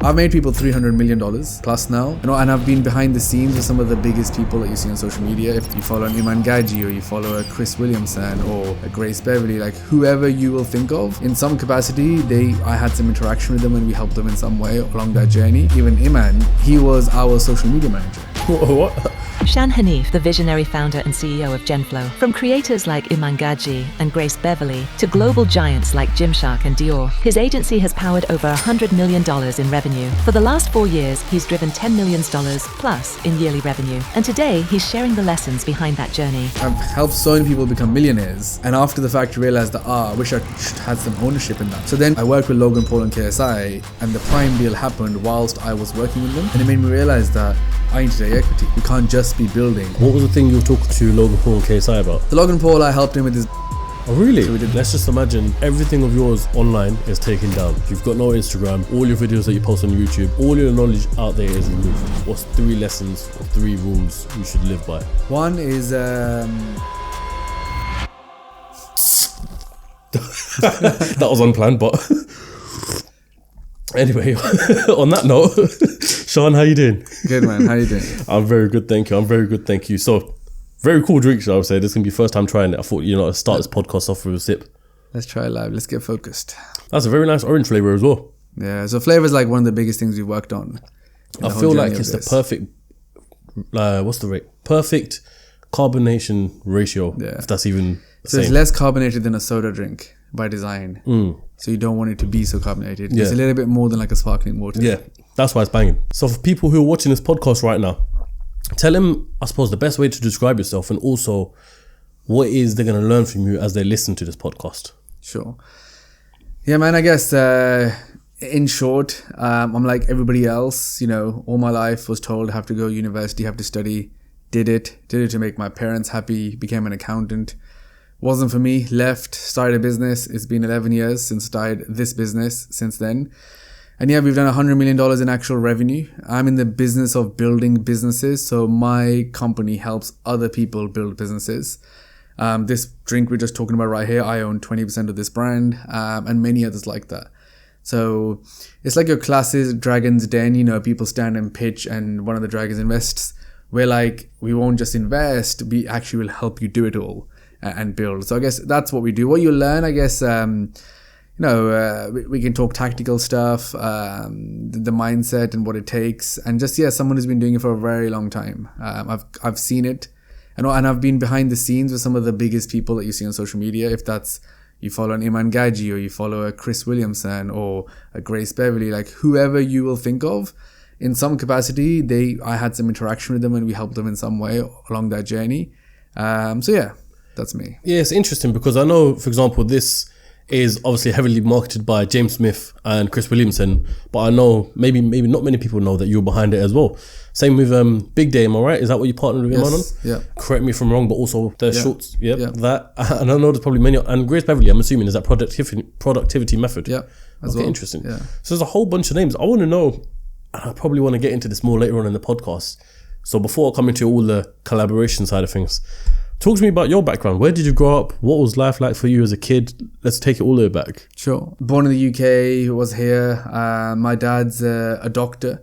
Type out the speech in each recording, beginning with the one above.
I've made people $300 million plus now, and I've been behind the scenes with some of the biggest people that you see on social media. If you follow an Iman Gadzhi, or you follow a Chris Williamson, or a Grace Beverly, like whoever you will think of, in some capacity, I had some interaction with them and we helped them in some way along that journey. Even Iman, he was our social media manager. What? Shan Hanif, the visionary founder and CEO of Genflow. From creators like Iman Gadzhi and Grace Beverly to global giants like Gymshark and Dior, his agency has powered over $100 million in revenue. For the last 4 years, he's driven $10 million plus in yearly revenue. And today, he's sharing the lessons behind that journey. I've helped so many people become millionaires. And after the fact, I realized that, I wish I had some ownership in that. So then I worked with Logan Paul and KSI, and the Prime deal happened whilst I was working with them. And it made me realize that I need to take equity. We can't just be building. What was the thing you were talking to Logan Paul and KSI about? The Logan Paul, I helped him with his... Oh really? So let's just imagine everything of yours online is taken down. You've got no Instagram, all your videos that you post on YouTube, all your knowledge out there is removed. What's 3 lessons or 3 rules you should live by? One is... That was unplanned, but... Anyway, on that note, Shan, how you doing? Good, man. How you doing? I'm very good, thank you. So, very cool drink, shall I say. This is going to be first time trying it. I thought, I'd start this podcast off with a sip. Let's try it live. Let's get focused. That's a very nice orange flavour as well. Yeah, so flavour is like one of the biggest things we've worked on. I feel like it's the perfect, what's the rate? Perfect carbonation ratio, if that's even the same. It's less carbonated than a soda drink by design. So you don't want it to be so carbonated. It's a little bit more than like a sparkling water. Yeah, that's why it's banging. So for people who are watching this podcast right now, tell them, I suppose, the best way to describe yourself, and also what is they're going to learn from you as they listen to this podcast. Sure. Yeah, man, I guess in short, I'm like everybody else. All my life was told I have to go to university, have to study. Did it to make my parents happy, became an accountant. Wasn't for me, left, started a business. It's been 11 years since I started this business since then. And yeah, we've done $100 million in actual revenue. I'm in the business of building businesses. So my company helps other people build businesses. This drink we're just talking about right here, I own 20% of this brand, and many others like that. So it's like your classic Dragon's Den, people stand and pitch and one of the dragons invests. We're like, we won't just invest, we actually will help you do it all and build. So I guess that's what we do. What you learn, I guess, we can talk tactical stuff, the mindset and what it takes, and just someone who's been doing it for a very long time. I've seen it, and I've been behind the scenes with some of the biggest people that you see on social media. If that's you follow an Iman Gadzhi, or you follow a Chris Williamson, or a Grace Beverly, like whoever you will think of, in some capacity, I had some interaction with them and we helped them in some way along that journey. That's me. Yeah, it's interesting because I know, for example, this is obviously heavily marketed by James Smith and Chris Williamson, but I know maybe not many people know that you're behind it as well. Same with Big Day, am I right? Is that what you partnered with Iman on? Yeah. Correct me if I'm wrong, but also the shorts. That. And I know there's probably many. And Grace Beverly, I'm assuming, is that productivity method. Yeah. Okay, interesting. Yeah. So there's a whole bunch of names. I want to know, and I probably want to get into this more later on in the podcast. So before I come into all the collaboration side of things, talk to me about your background. Where did you grow up? What was life like for you as a kid? Let's take it all the way back. Sure. Born in the UK, was here. My dad's a doctor.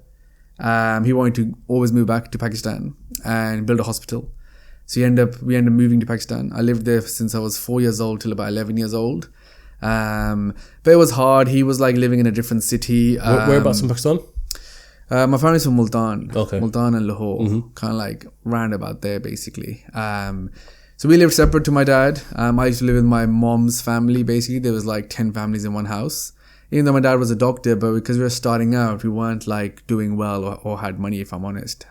He wanted to always move back to Pakistan and build a hospital. So we ended up moving to Pakistan. I lived there since I was 4 years old till about 11 years old. But it was hard. He was like living in a different city. Whereabouts in Pakistan? My family's from Multan. Okay. Multan and Lahore. Kind of like roundabout there, basically. So we lived separate to my dad. I used to live with my mom's family, basically. There was like 10 families in one house. Even though my dad was a doctor, but because we were starting out, we weren't like doing well or had money, if I'm honest.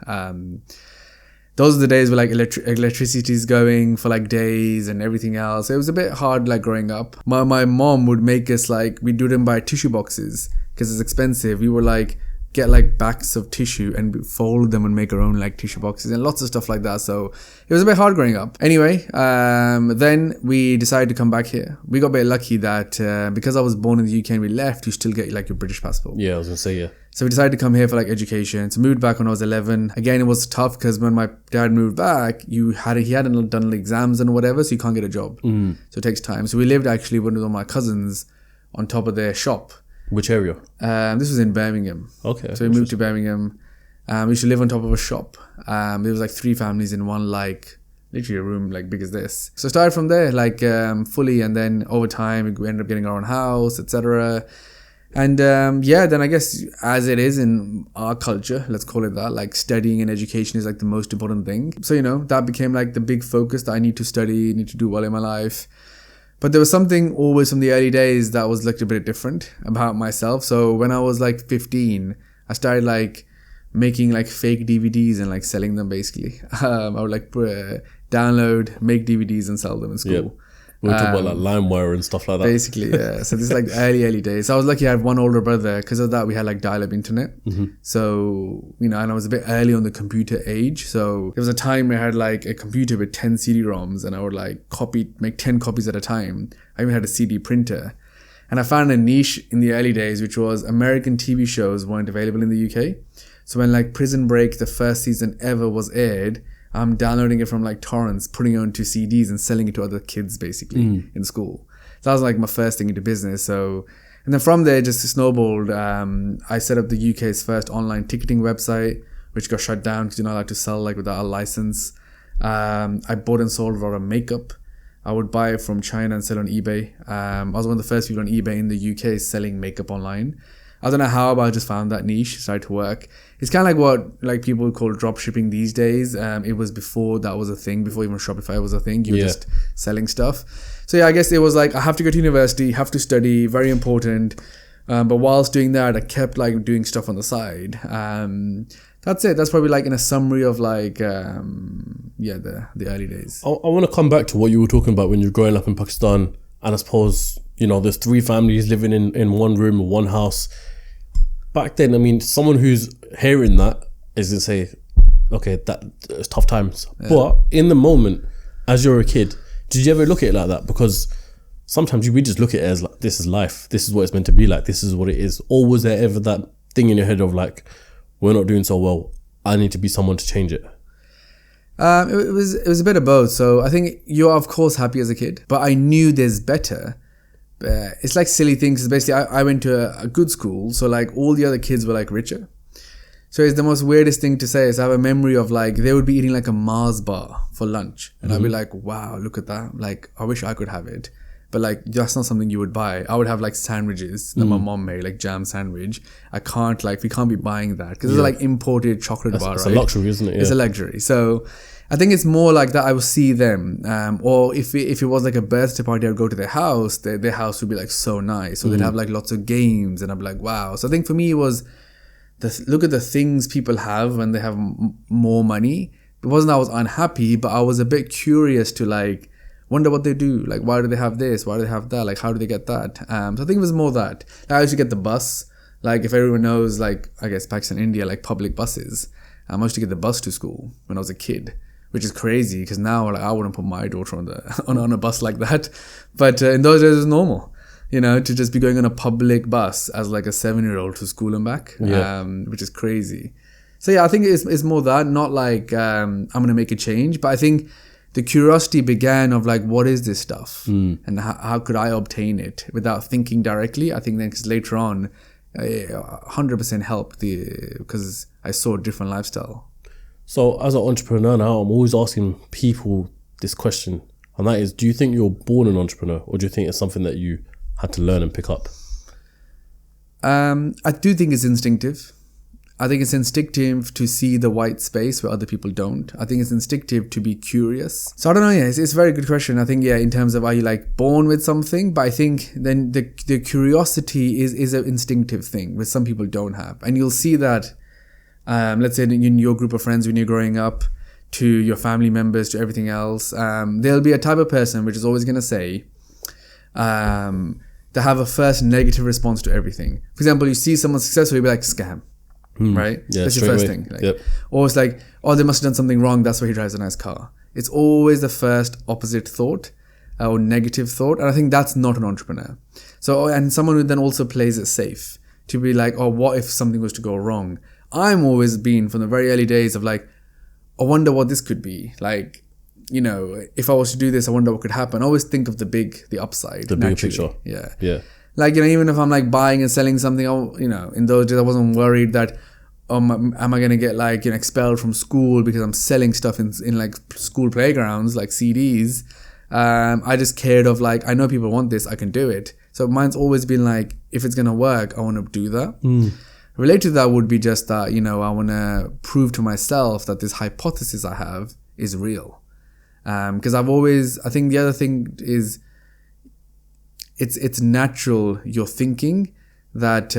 Those are the days where like electricity's going for like days and everything else. It was a bit hard like growing up. My mom would make us like, we'd do them by tissue boxes because it's expensive. We were like, get like backs of tissue and fold them and make our own like tissue boxes and lots of stuff like that. So it was a bit hard growing up. Anyway, then we decided to come back here. We got a bit lucky that because I was born in the UK and we left, you still get like your British passport. Yeah, I was going to say, yeah. So we decided to come here for like education. So moved back when I was 11. Again, it was tough because when my dad moved back, he hadn't done the exams and whatever, so you can't get a job. So it takes time. So we lived actually with one of my cousins on top of their shop. Which area? This was in Birmingham. Okay. So we moved to Birmingham. We used to live on top of a shop. There was like 3 families in one, like literally a room like big as this. So I started from there, like fully, and then over time we ended up getting our own house, etc. And then I guess as it is in our culture, let's call it that, like studying and education is like the most important thing. So, that became like the big focus that I need to study, need to do well in my life. But there was something always from the early days that was like a bit different about myself. So when I was like 15, I started like making like fake DVDs and like selling them basically. I would like download, make DVDs and sell them in school. Yep. We were talking about like LimeWire and stuff like that. Basically, yeah. So this is like early days. So I was lucky I had one older brother. Because of that, we had like dial-up internet. Mm-hmm. So, and I was a bit early on the computer age. So there was a time where I had like a computer with 10 CD-ROMs and I would like make 10 copies at a time. I even had a CD printer. And I found a niche in the early days, which was American TV shows weren't available in the UK. So when like Prison Break, the first season ever was aired, I'm downloading it from like torrents, putting it onto CDs and selling it to other kids basically in school. So that was like my first thing into business. So, and then from there, just snowballed. I set up the UK's first online ticketing website, which got shut down because you're not allowed to sell like without a license. I bought and sold a lot of makeup. I would buy it from China and sell on eBay. I was one of the first people on eBay in the UK selling makeup online. I don't know how, but I just found that niche, started to work. It's kind of like what like people call drop shipping these days. It was before that was a thing, before even Shopify was a thing. You were just selling stuff. So yeah, I guess it was like, I have to go to university, have to study, very important. But whilst doing that, I kept like doing stuff on the side. That's it. That's probably like in a summary of like, the early days. I want to come back to what you were talking about when you were growing up in Pakistan. And I suppose, there's 3 families living in one room or one house. Back then, I mean, someone who's hearing that is going to say, okay, it's tough times. Yeah. But in the moment, as you're a kid, did you ever look at it like that? Because sometimes we just look at it as like, this is life. This is what it's meant to be like. This is what it is. Or was there ever that thing in your head of like, we're not doing so well, I need to be someone to change it? It was a bit of both. So I think you're of course happy as a kid, but I knew there's better. It's like silly things. Basically, I went to a good school, so like all the other kids were like richer. So it's the most weirdest thing to say is I have a memory of like they would be eating like a Mars bar for lunch, and I'd be like, wow, look at that. Like I wish I could have it, but like that's not something you would buy. I would have like sandwiches that my mom made, like jam sandwich. We can't be buying that because it's like imported chocolate bar. It's right? a luxury, isn't it? Yeah. It's a luxury. So I think it's more like that. I will see them, or if it was like a birthday party, I would go to their house. Their house would be like so nice, so they'd have like lots of games, and I'd be like, wow. So I think for me it was look at the things people have when they have more money. It wasn't that I was unhappy, but I was a bit curious to like wonder what they do. Like, why do they have this? Why do they have that? Like, how do they get that? So I think it was more that. I used to get the bus. Like, if everyone knows, like, I guess Pakistan, India, like public buses. I used to get the bus to school when I was a kid, which is crazy because now like, I wouldn't put my daughter on a bus like that. But in those days, it was normal. To just be going on a public bus as like a 7-year-old to school and back, which is crazy. So yeah, I think it's more that, not like I'm going to make a change, but I think the curiosity began of like, what is this stuff? And how could I obtain it without thinking directly? I think then because later on, 100% helped because I saw a different lifestyle. So as an entrepreneur now, I'm always asking people this question, and that is, do you think you're born an entrepreneur, or do you think it's something that you had to learn and pick up? I do think it's instinctive. I think it's instinctive to see the white space where other people don't. I think it's instinctive to be curious. So I don't know, it's a very good question. I think, in terms of are you like born with something? But I think then the curiosity is an instinctive thing, which some people don't have. And you'll see that, let's say in your group of friends when you're growing up, to your family members, to everything else, there'll be a type of person which is always going to say, they have a first negative response to everything. For example, you see someone successful, you'll be like, scam. Right? Yeah, that's your first thing. Like, or it's like, oh, they must have done something wrong, that's why he drives a nice car. It's always the first opposite thought or negative thought. And I think that's not an entrepreneur. So, and someone who then also plays it safe to be like, oh, what if something was to go wrong? I'm always been from the very early days of like, I wonder what this could be. Like, if I was to do this, I wonder what could happen. I always think of the upside. The bigger picture. Yeah. Yeah. Like, even if I'm like buying and selling something, in those days I wasn't worried that, am I going to get like, expelled from school because I'm selling stuff in like school playgrounds, like CDs. I just cared of like, I know people want this, I can do it. So mine's always been like, if it's going to work, I want to do that. Related to that would be just that, I want to prove to myself that this hypothesis I have is real. Because I think the other thing is, it's natural, you're thinking that,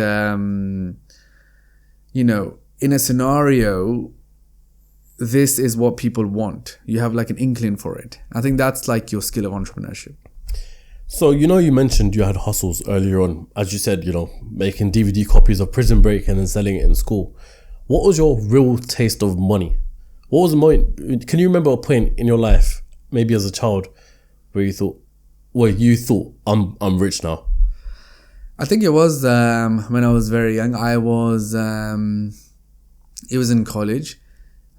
in a scenario, this is what people want. You have like an inkling for it. I think that's like your skill of entrepreneurship. So, you mentioned you had hustles earlier on. As you said, making DVD copies of Prison Break and then selling it in school. What was your real taste of money? What was the moment? Can you remember a point in your life, maybe as a child, where you thought, I'm rich now? I think it was when I was very young. It was in college.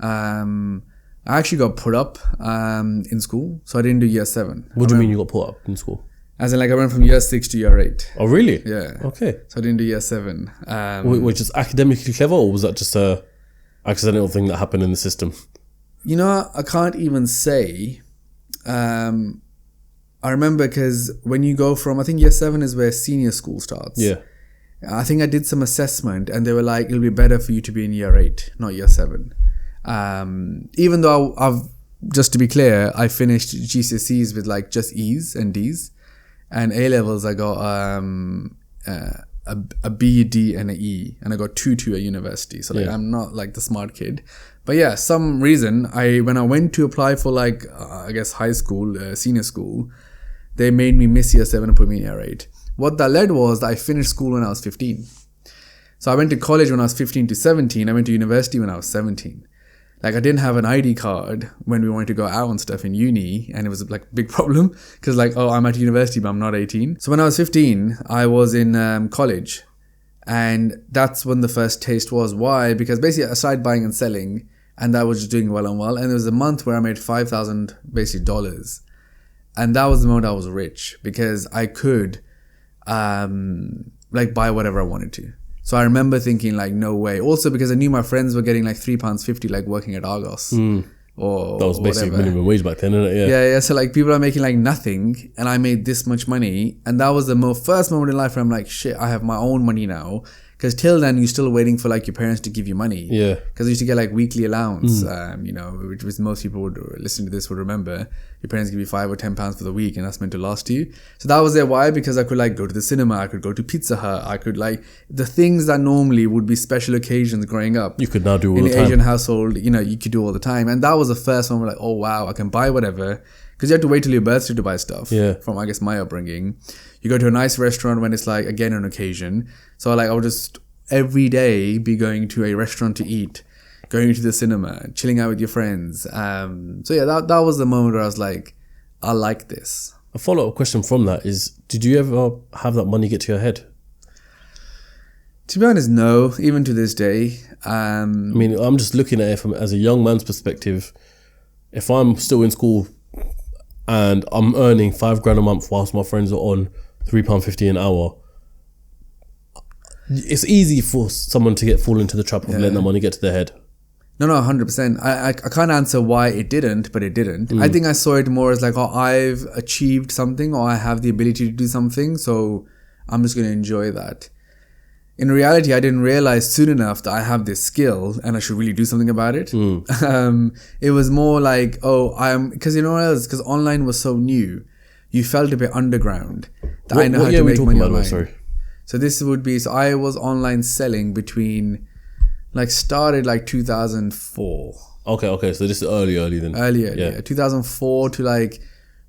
I actually got put up in school, so I didn't do year 7. What do you mean you got put up in school? As in, like, I went from year 6 to year 8. Oh, really? Yeah. Okay. So I didn't do year 7. Which is academically clever, or was that just a accidental thing that happened in the system? I can't even say. I remember because when you go from, I think year 7 is where senior school starts. Yeah. I think I did some assessment and they were like, it'll be better for you to be in year 8, not year 7. Even though just to be clear, I finished GCSEs with like just E's and D's, and A-levels I got a B, D and an E, and I got 2 at university. So like, I'm not like the smart kid. But yeah, some reason when I went to apply for like, I guess high school, senior school, they made me miss year 7 and put me in year 8. What that led was that I finished school when I was 15. So I went to college when I was 15 to 17. I went to university when I was 17. Like, I didn't have an ID card when we wanted to go out and stuff in uni, and it was like a big problem because like, I'm at university but I'm not 18. So when I was 15, I was in college, and that's when the first taste was. Why? Because basically I started buying and selling, and that was just doing well, and there was a month where I made $5,000 basically dollars, and that was the moment I was rich because I could like buy whatever I wanted to. So I remember thinking like, no way. Also because I knew my friends were getting like £3.50 like working at Argos. Or that was basically whatever. Minimum wage back then, isn't it? Yeah. So like people are making like nothing, and I made this much money, and that was the first moment in life where I'm like, shit, I have my own money now. Because till then you're still waiting for like your parents to give you money. Yeah. Because I used to get like weekly allowance. Which most people would listening to this would remember. Your parents give you £5 or £10 for the week, and that's meant to last you. So that was their why, because I could like go to the cinema, I could go to Pizza Hut, I could like the things that normally would be special occasions growing up. You could now do all the time. In an Asian household, you could do all the time, and that was the first one where like, oh wow, I can buy whatever. Because you have to wait till your birthday to buy stuff. Yeah. From, I guess, my upbringing. You go to a nice restaurant when it's like, again, an occasion. So like I would just every day be going to a restaurant to eat, going to the cinema, chilling out with your friends. So yeah, that was the moment where I was like, I like this. A follow-up question from that is, did you ever have that money get to your head? To be honest, no. Even to this day. I mean, I'm just looking at it as a young man's perspective. If I'm still in school and I'm earning $5,000 a month whilst my friends are on £3.50 an hour, it's easy for someone to fall into the trap of letting that money get to their head. No, 100%. I can't answer why it didn't, but it didn't. I think I saw it more as like, I've achieved something, or I have the ability to do something, so I'm just going to enjoy that. In reality, I didn't realize soon enough that I have this skill and I should really do something about it. It was more like, because because online was so new, you felt a bit underground. I know how to make money online. Sorry. So this would be, I was online selling between, started 2004. Okay. So this is early then. Earlier, yeah. 2004 to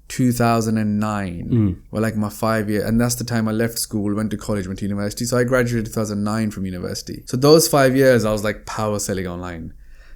2009 were my 5 year, and that's the time I left school, went to college, went to university. So I graduated 2009 from university. So those 5 years I was power selling online.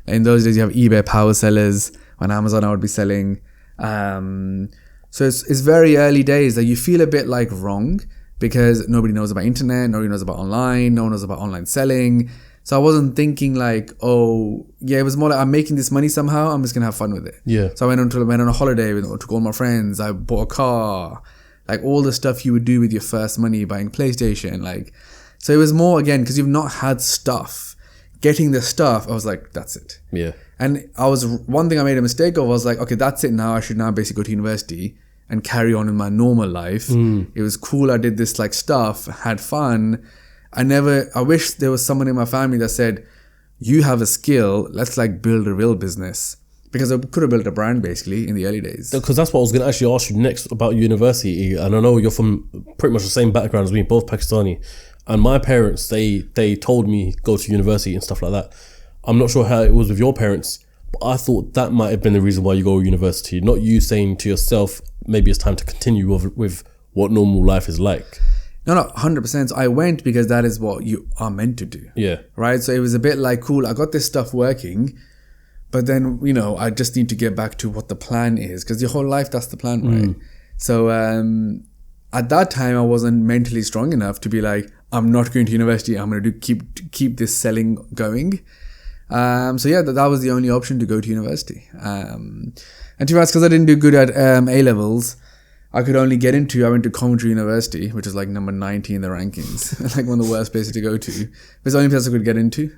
In those days you have eBay power sellers. On Amazon I would be selling. So it's very early days that you feel a bit wrong, because nobody knows about internet, nobody knows about online, no one knows about online selling. So I wasn't thinking it was more I'm making this money somehow, I'm just going to have fun with it. Yeah. So I went on a holiday, took all my friends, I bought a car, like all the stuff you would do with your first money, buying PlayStation, like, so it was more, again, because you've not had stuff, getting the stuff, I was like, that's it. Yeah. And one thing I made a mistake of was like, okay, that's it now. I should now basically go to university and carry on in my normal life. It was cool. I did this like stuff, had fun. I wish there was someone in my family that said, you have a skill, let's like build a real business. Because I could have built a brand basically in the early days. Because that's what I was going to actually ask you next about university. And I know you're from pretty much the same background as me, both Pakistani. And my parents, they told me go to university and stuff like that. I'm not sure how it was with your parents, but I thought that might have been the reason why you go to university. Not you saying to yourself, maybe it's time to continue with what normal life is like. No, 100%. So I went because that is what you are meant to do. Yeah. Right? So it was a bit like, cool, I got this stuff working, but then, you know, I just need to get back to what the plan is. Because your whole life, that's the plan, right? So at that time, I wasn't mentally strong enough to be like, I'm not going to university. I'm going to keep this selling going. So yeah, that was the only option to go to university. And to be honest, because I didn't do good at A-levels, I went to Coventry University, which is like number 90 in the rankings, like one of the worst places to go to. It's the only place I could get into.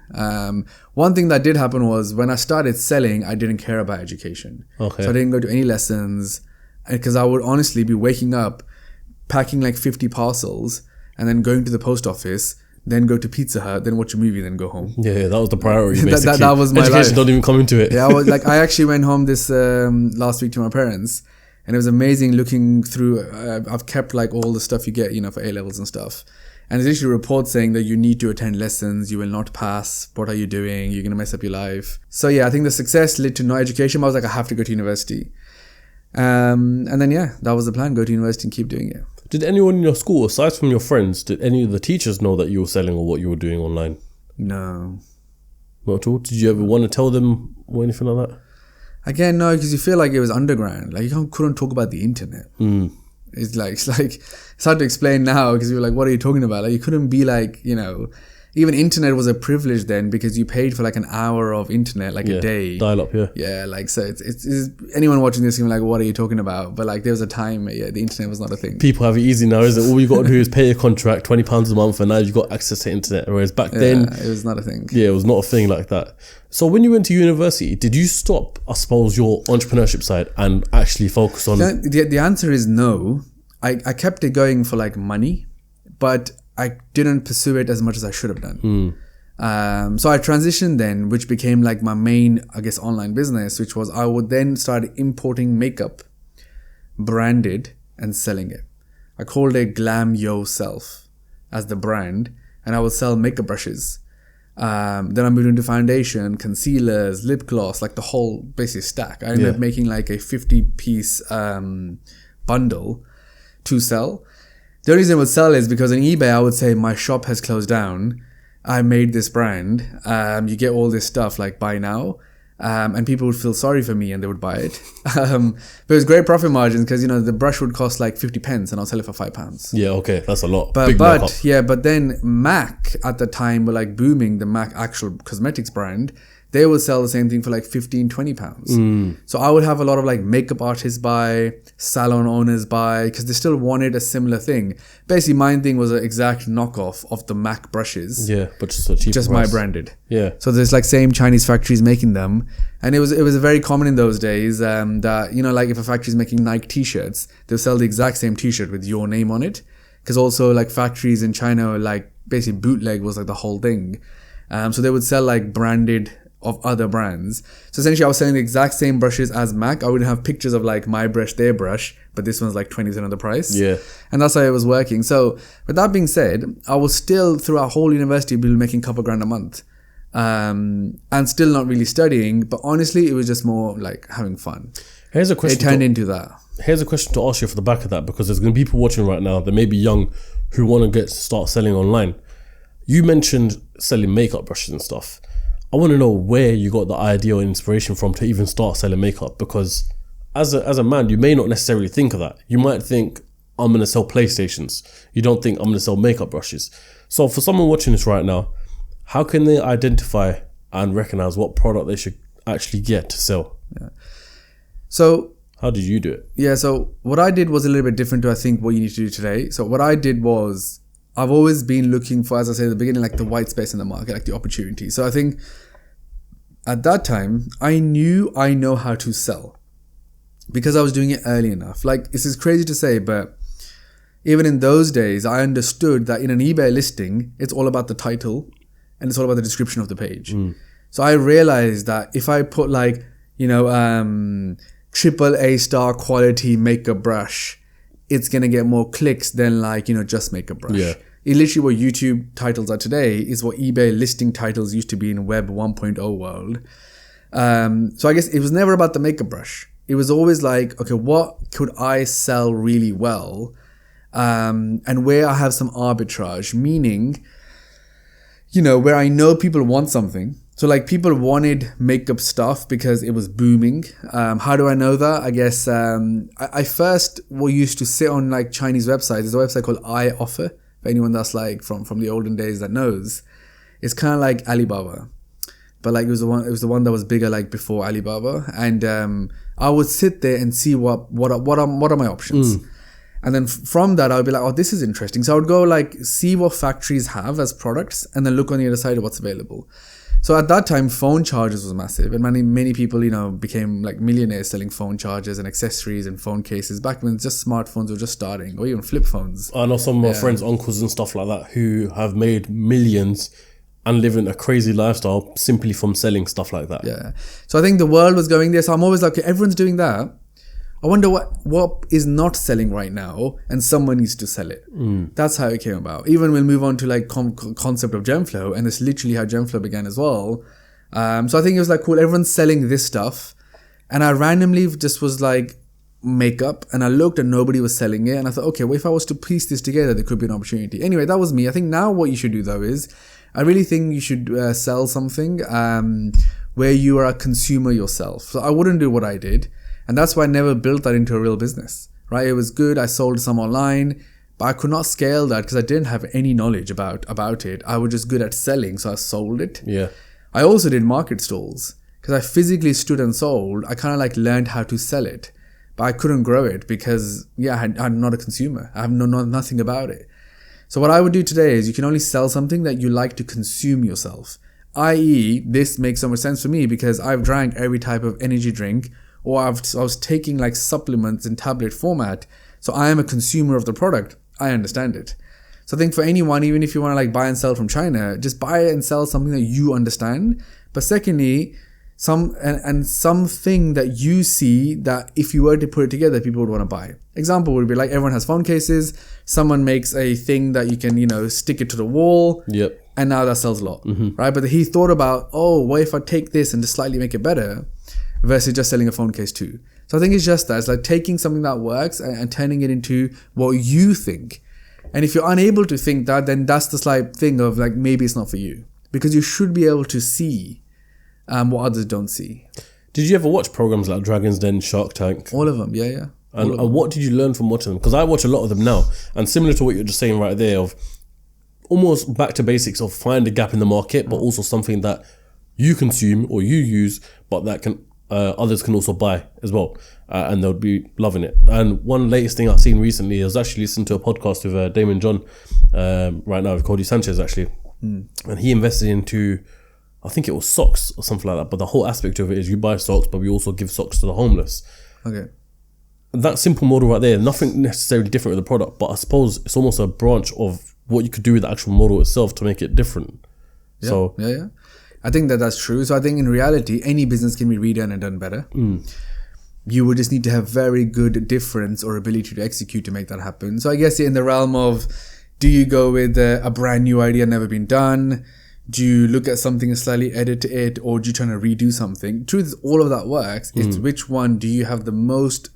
One thing that did happen was when I started selling, I didn't care about education. Okay. So I didn't go to any lessons because I would honestly be waking up, packing like 50 parcels, and then going to the post office, then go to Pizza Hut, then watch a movie, then go home. Yeah, that was the priority, basically. that was my Education life. don't even come into it. Yeah, I actually went home this last week to my parents, and it was amazing looking through. I've kept like all the stuff you get, you know, for A-levels and stuff. And there's actually a report saying that you need to attend lessons, you will not pass, what are you doing, you're going to mess up your life. So yeah, I think the success led to no education, but I was like, I have to go to university. And then yeah, that was the plan, go to university and keep doing it. Did anyone in your school, aside from your friends, did any of the teachers know that you were selling or what you were doing online? No. Not at all? Did you ever want to tell them or anything like that? Again, no, because you feel like it was underground. Like you couldn't talk about the internet. It's hard to explain now because you're like, what are you talking about? Like you couldn't be like, you know, even internet was a privilege then because you paid for like an hour of internet like a day. Dial up, yeah. Yeah, like so it's anyone watching this can be like, what are you talking about? But like there was a time, the internet was not a thing. People have it easy now, isn't it? All you got to do is pay a contract, £20 a month, and now you've got access to internet. Whereas back then, it was not a thing. Yeah, it was not a thing like that. So when you went to university, did you stop, I suppose, your entrepreneurship side and actually focus on... The answer is no. I kept it going for like money, but I didn't pursue it as much as I should have done. So I transitioned then, which became like my main, I guess, online business, which was I would then start importing makeup, branded and selling it. I called it Glam Yourself as the brand, and I would sell makeup brushes. Then I moved into foundation, concealers, lip gloss, like the whole basic stack. I ended up making like a 50-piece bundle to sell. The only reason I would sell is because on eBay, I would say my shop has closed down. I made this brand. You get all this stuff like buy now. And people would feel sorry for me and they would buy it. But it was great profit margins because, you know, the brush would cost like 50 pence and I'll sell it for £5. Yeah, okay. That's a lot. But then MAC at the time were like booming, the MAC actual cosmetics brand. They would sell the same thing for like £15-20. So I would have a lot of like makeup artists buy, salon owners buy, because they still wanted a similar thing. Basically, my thing was an exact knockoff of the MAC brushes. Yeah, but just a cheap just price. my branded. Yeah. So there's like same Chinese factories making them, and it was very common in those days that, you know, like if a factory is making Nike t-shirts, they'll sell the exact same t-shirt with your name on it, because also like factories in China, like basically bootleg was like the whole thing. So they would sell like branded of other brands. So essentially I was selling the exact same brushes as MAC. I wouldn't have pictures of like my brush, their brush, but this one's like 20% of the price. Yeah. And that's how it was working. So with that being said, I was still throughout whole university making a couple grand a month. And still not really studying, but honestly it was just more like having fun. Here's a question. It turned into that. Here's a question to ask you for the back of that, because there's going to be people watching right now that may be young who want to start selling online. You mentioned selling makeup brushes and stuff. I want to know where you got the idea or inspiration from to even start selling makeup, because as a man, you may not necessarily think of that. You might think, I'm going to sell PlayStations. You don't think I'm going to sell makeup brushes. So for someone watching this right now, how can they identify and recognize what product they should actually get to sell? Yeah. So How did you do it? Yeah, so what I did was a little bit different to, I think, what you need to do today. So what I did was, I've always been looking for, as I said at the beginning, like the white space in the market, like the opportunity. So I think at that time, I know how to sell because I was doing it early enough. Like, this is crazy to say, but even in those days, I understood that in an eBay listing, it's all about the title and it's all about the description of the page. So I realized that if I put like, AAA star quality makeup brush, it's going to get more clicks than like, just makeup brush. Yeah. It literally what YouTube titles are today is what eBay listing titles used to be in Web 1.0 world. So I guess it was never about the makeup brush. It was always like, okay, what could I sell really well? And where I have some arbitrage, meaning, where I know people want something. So like people wanted makeup stuff because it was booming. How do I know that? I guess I first used to sit on like Chinese websites. There's a website called iOffer. For anyone that's like from the olden days that knows, it's kind of like Alibaba, but like it was the one that was bigger like before Alibaba. And I would sit there and see what are my options. And then from that, I would be like, oh, this is interesting. So I would go like see what factories have as products and then look on the other side of what's available. So at that time, phone chargers was massive, and many people, became like millionaires selling phone chargers and accessories and phone cases back when just smartphones were just starting, or even flip phones. I know some of my friends, uncles and stuff like that who have made millions and living a crazy lifestyle simply from selling stuff like that. Yeah. So I think the world was going there. So I'm always like, okay, everyone's doing that. I wonder what is not selling right now, and someone needs to sell it. That's how it came about. Even we'll move on to like concept of Genflow, and it's literally how Genflow began as well. So I think it was like, cool, everyone's selling this stuff, and I randomly just was like makeup, and I looked and nobody was selling it, and I thought, okay, well, if I was to piece this together, there could be an opportunity. Anyway, that was me. I think now what you should do though is, I really think you should sell something where you are a consumer yourself. So I wouldn't do what I did. And that's why I never built that into a real business, right? It was good. I sold some online, but I could not scale that because I didn't have any knowledge about it. I was just good at selling, so I sold it. Yeah. I also did market stalls because I physically stood and sold. I kind of like learned how to sell it, but I couldn't grow it because, I'm not a consumer. I have nothing about it. So what I would do today is you can only sell something that you like to consume yourself, i.e. this makes so much sense for me because I've drank every type of energy drink, or I was taking like supplements in tablet format. So I am a consumer of the product. I understand it. So I think for anyone, even if you want to like buy and sell from China, just buy and sell something that you understand. But secondly, something that you see that if you were to put it together, people would want to buy. Example would be like everyone has phone cases. Someone makes a thing that you can, stick it to the wall. Yep. And now that sells a lot, right? But he thought about, what if I take this and just slightly make it better? Versus just selling a phone case too. So I think it's just that. It's like taking something that works and turning it into what you think. And if you're unable to think that, then that's the slight thing of like, maybe it's not for you. Because you should be able to see what others don't see. Did you ever watch programs like Dragon's Den, Shark Tank? All of them, yeah. And what did you learn from watching them? Because I watch a lot of them now. And similar to what you're just saying right there, of almost back to basics of find a gap in the market, but also something that you consume or you use, but that can others can also buy as well, and they'll be loving it. And one latest thing I've seen recently is actually listening to a podcast with Damon John right now with Cody Sanchez actually, and he invested into, I think it was socks or something like that. But the whole aspect of it is you buy socks, but we also give socks to the homeless. Okay. That simple model right there, nothing necessarily different with the product, but I suppose it's almost a branch of what you could do with the actual model itself to make it different. Yeah. I think that's true. So I think in reality, any business can be redone and done better. You would just need to have very good difference or ability to execute to make that happen. So I guess in the realm of, do you go with a brand new idea never been done? Do you look at something and slightly edit it, or do you try to redo something? Truth is, all of that works. It's which one do you have the most,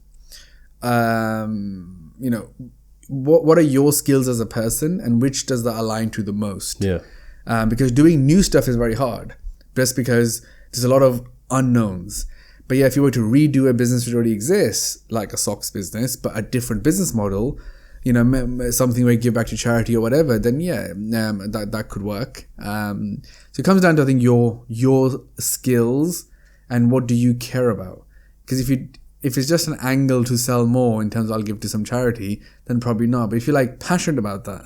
what are your skills as a person, and which does that align to the most? Yeah. Because doing new stuff is very hard, just because there's a lot of unknowns. But yeah, if you were to redo a business which already exists, like a socks business, but a different business model, something where you give back to charity or whatever, then that could work. So it comes down to, I think, your skills and what do you care about. Because if it's just an angle to sell more in terms of I'll give to some charity, then probably not. But if you're like passionate about that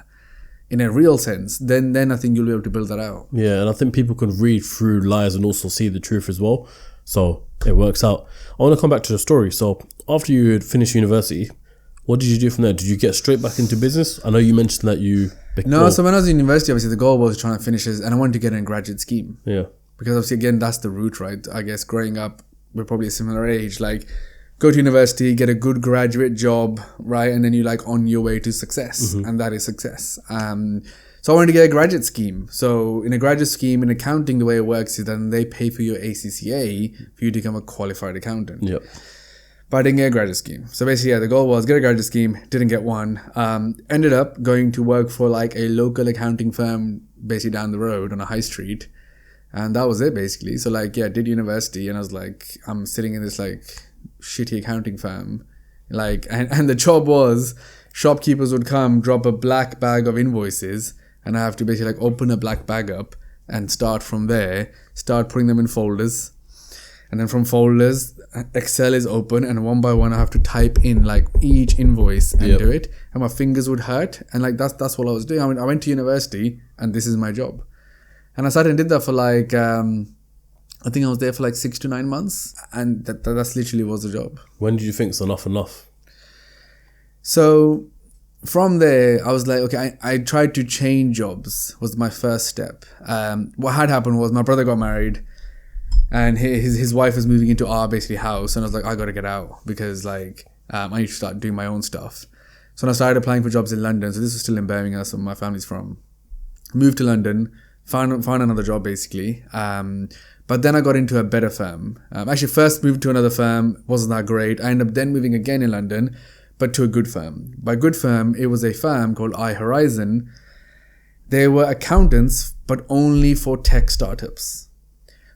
in a real sense, then I think you'll be able to build that out. Yeah, and I think people can read through lies and also see the truth as well. So it works out. I want to come back to the story. So after you had finished university, what did you do from there? Did you get straight back into business? I know you mentioned that you... No, so when I was in university, obviously the goal was trying to finish this, and I wanted to get in a graduate scheme. Yeah. Because obviously, again, that's the route, right? I guess growing up, we're probably a similar age. Like, go to university, get a good graduate job, right? And then you're like on your way to success. And that is success. So I wanted to get a graduate scheme. So in a graduate scheme, in accounting, the way it works is then they pay for your ACCA for you to become a qualified accountant. Yep. But I didn't get a graduate scheme. So basically, yeah, the goal was get a graduate scheme. Didn't get one. Ended up going to work for like a local accounting firm basically down the road on a high street. And that was it basically. So like, yeah, did university, and I was like, I'm sitting in this like shitty accounting firm. Like, and the job was shopkeepers would come, drop a black bag of invoices, and I have to basically like open a black bag up and start from there, start putting them in folders. And then from folders, Excel is open, and one by one I have to type in like each invoice and do it. And my fingers would hurt. And like, that's what I was doing. I went to university and this is my job. And I started and did that for like, I think I was there for like 6 to 9 months. And that's literally was the job. When did you think it's enough? So from there, I was like, okay, I tried to change jobs was my first step. What had happened was my brother got married. And his wife was moving into our basically house, and I was like, I got to get out because like I need to start doing my own stuff. So when I started applying for jobs in London, so this was still in Birmingham, that's where my family's from. Moved to London, found another job basically. But then I got into a better firm. Actually, first moved to another firm, wasn't that great. I ended up then moving again in London, but to a good firm. By good firm, it was a firm called iHorizon. They were accountants, but only for tech startups.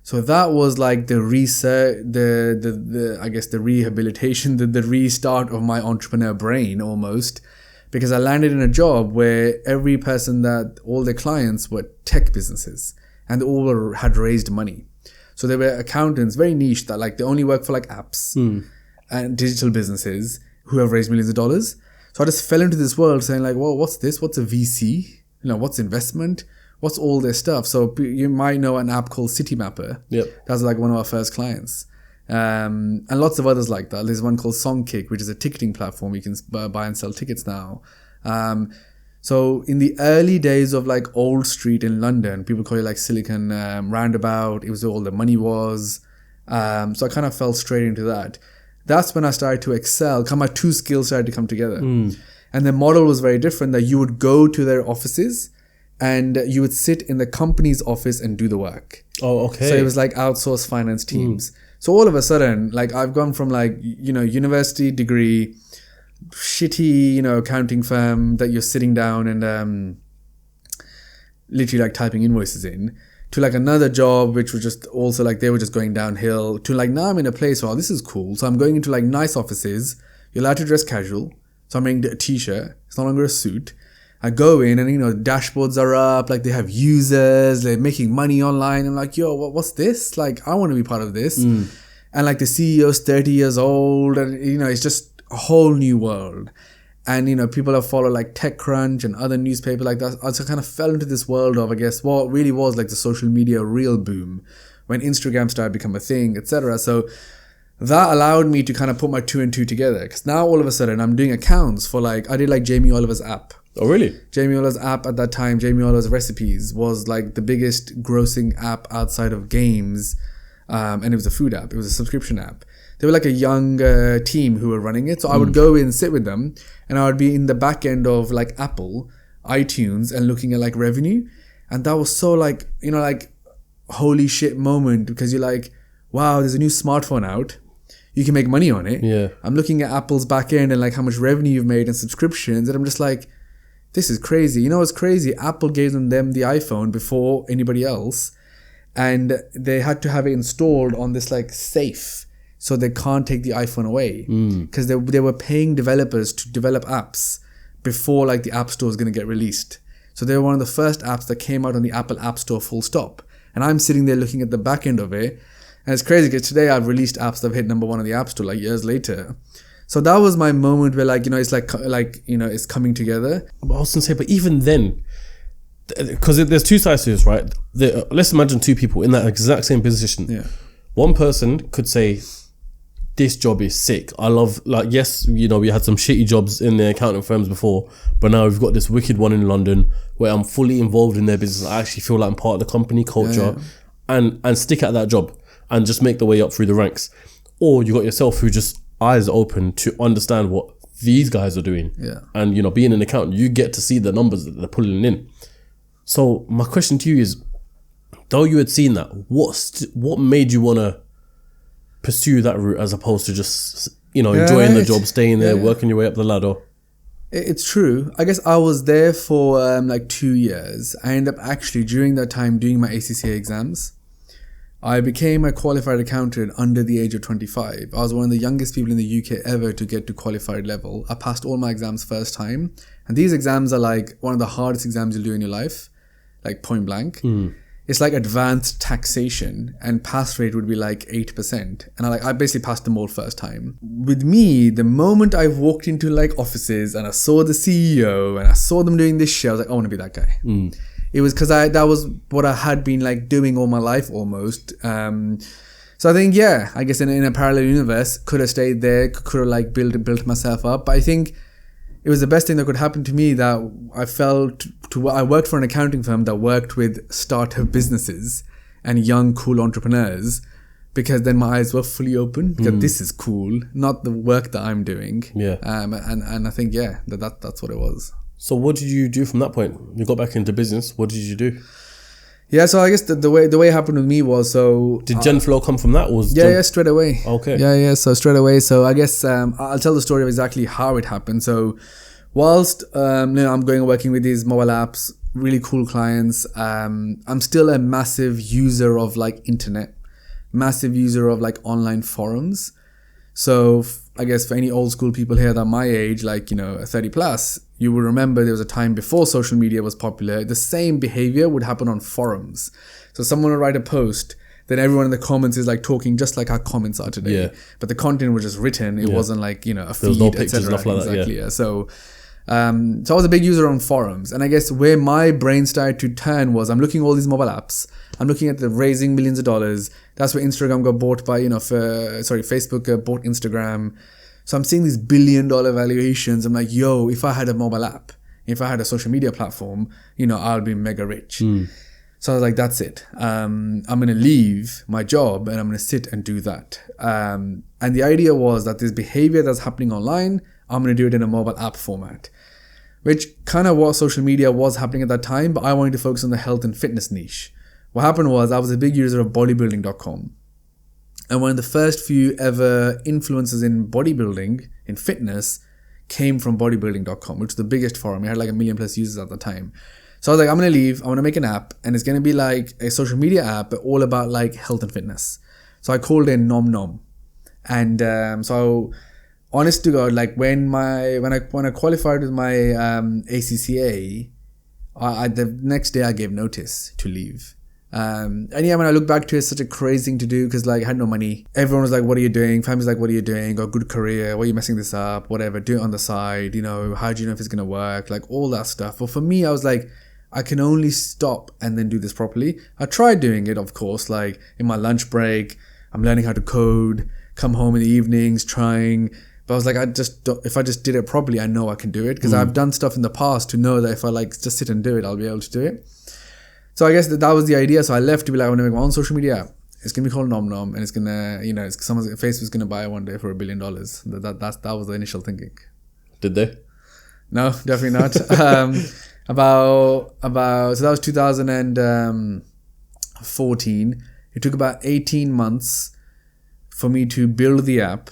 So that was like the research, the I guess the rehabilitation, the restart of my entrepreneur brain almost, because I landed in a job where every person that all their clients were tech businesses and they all had raised money. So they were accountants, very niche, that like they only work for like apps and digital businesses who have raised millions of dollars. So I just fell into this world saying like, well, what's this? What's a VC? What's investment? What's all this stuff? So you might know an app called Citymapper. Yep. That's like one of our first clients. And lots of others like that. There's one called Songkick, which is a ticketing platform. You can buy and sell tickets now. So in the early days of like Old Street in London, people call it like Silicon Roundabout. It was where all the money was. So I kind of fell straight into that. That's when I started to excel. My two skills started to come together. And the model was very different, that you would go to their offices and you would sit in the company's office and do the work. Oh, okay. So it was like outsourced finance teams. So all of a sudden, like I've gone from like, university degree, shitty, accounting firm that you're sitting down and literally like typing invoices in, to like another job, which was just also like they were just going downhill, to like now I'm in a place where this is cool. So I'm going into like nice offices. You're allowed to dress casual. So I'm wearing a t-shirt. It's no longer a suit. I go in and, dashboards are up, like they have users, they're making money online. I'm like, yo, what's this? Like, I want to be part of this. And like the CEO's 30 years old and, it's just a whole new world. And, people have followed like TechCrunch and other newspapers like that. So I kind of fell into this world of, I guess, what really was like the social media real boom when Instagram started to become a thing, etc. So that allowed me to kind of put my 2 and 2 together. Because now all of a sudden I'm doing accounts for like, I did like Jamie Oliver's app. Oh, really? Jamie Oliver's app at that time, Jamie Oliver's Recipes, was like the biggest grossing app outside of games. And it was a food app. It was a subscription app. They were like a young team who were running it. So I would go in, sit with them, and I would be in the back end of like Apple, iTunes, and looking at like revenue. And that was so like, like holy shit moment, because you're like, wow, there's a new smartphone out. You can make money on it. Yeah. I'm looking at Apple's back end and like how much revenue you've made and subscriptions. And I'm just like, this is crazy. What's crazy? Apple gave them the iPhone before anybody else. And they had to have it installed on this like safe, so they can't take the iPhone away. Because they were paying developers to develop apps before like the App Store was going to get released. So they were one of the first apps that came out on the Apple App Store full stop. And I'm sitting there looking at the back end of it. And it's crazy because today I've released apps that have hit number one on the App Store like years later. So that was my moment where like, it's like, it's coming together. I was going to say, but even then, because there's two sides to this, right? Let's imagine two people in that exact same position. Yeah. One person could say, this job is sick. I love, like, yes, we had some shitty jobs in the accounting firms before, but now we've got this wicked one in London where I'm fully involved in their business. I actually feel like I'm part of the company culture and stick at that job and just make the way up through the ranks. Or you got yourself who just eyes open to understand what these guys are doing. Yeah. And, being an accountant, you get to see the numbers that they're pulling in. So my question to you is, though you had seen that, what made you want to pursue that route as opposed to just, enjoying the job, staying there, working your way up the ladder? It's true. I guess I was there for like 2 years. I ended up actually during that time doing my ACCA exams. I became a qualified accountant under the age of 25. I was one of the youngest people in the UK ever to get to qualified level. I passed all my exams first time. And these exams are like one of the hardest exams you'll do in your life, like point blank. It's like advanced taxation and pass rate would be like 8%. And I basically passed them all first time. With me, the moment I walked into like offices and I saw the CEO and I saw them doing this shit, I was like, I want to be that guy. It was because that was what I had been like doing all my life almost. So I think, I guess in a parallel universe, could have stayed there, could have like built myself up. But I think it was the best thing that could happen to me that I felt I worked for an accounting firm that worked with startup businesses and young, cool entrepreneurs, because then my eyes were fully open because this is cool, not the work that I'm doing. Yeah. And I think, that's what it was. So what did you do from that point? You got back into business. What did you do? Yeah, so I guess the way it happened with me was Did Genflow come from that? Or was straight away. Okay. Yeah, so straight away. So I guess I'll tell the story of exactly how it happened. So whilst I'm going and working with these mobile apps, really cool clients, I'm still a massive user of like internet, massive user of like online forums. So I guess for any old school people here that are my age, like 30 plus, you will remember there was a time before social media was popular. The same behavior would happen on forums. So someone would write a post, then everyone in the comments is like talking just like our comments are today. Yeah. But the content was just written. It wasn't like, a feed, was no pictures, stuff like exactly, that. Yeah. So I was a big user on forums. And I guess where my brain started to turn was I'm looking at all these mobile apps. I'm looking at the raising millions of dollars. That's where Instagram got bought by, Facebook bought Instagram. So I'm seeing these $1 billion valuations. I'm like, yo, if I had a mobile app, if I had a social media platform, I'll be mega rich. So I was like, that's it. I'm going to leave my job and I'm going to sit and do that. And the idea was that this behavior that's happening online, I'm going to do it in a mobile app format, which kind of what social media was happening at that time. But I wanted to focus on the health and fitness niche. What happened was I was a big user of bodybuilding.com. And one of the first few ever influencers in bodybuilding, in fitness, came from bodybuilding.com, which was the biggest forum. It had like 1 million plus users at the time. So I was like, I'm going to leave. I want to make an app. And it's going to be like a social media app, but all about like health and fitness. So I called it Nom Nom. And so honest to God, like when I qualified with my ACCA, the next day I gave notice to leave. And when I look back to it, it's such a crazy thing to do because like I had no money. Everyone was like, what are you doing? Family's like, what are you doing? Got a good career. Why are you messing this up? Whatever. Do it on the side. How do you know if it's going to work? Like all that stuff. But for me, I was like, I can only stop and then do this properly. I tried doing it, of course, like in my lunch break. I'm learning how to code, come home in the evenings, trying. But I was like, if I just did it properly, I know I can do it because I've done stuff in the past to know that if I like just sit and do it, I'll be able to do it. So I guess that was the idea. So I left to be like, I want to make my own social media app. It's going to be called Nom Nom and it's going to, Facebook's going to buy it one day for $1 billion. That was the initial thinking. Did they? No, definitely not. So that was 2014. It took about 18 months for me to build the app,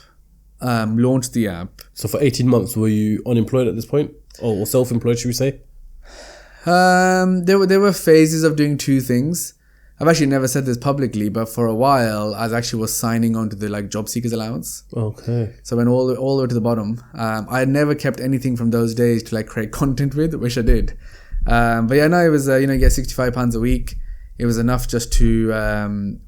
launch the app. So for 18 months, were you unemployed at this point? Or self-employed, should we say? There were phases of doing two things. I've actually never said this publicly, but for a while, I was signing on to the like job seekers allowance. Okay. So I went all the way to the bottom. I had never kept anything from those days to like create content with, which I did. But yeah, no, it was, you get £65 a week. it was enough just to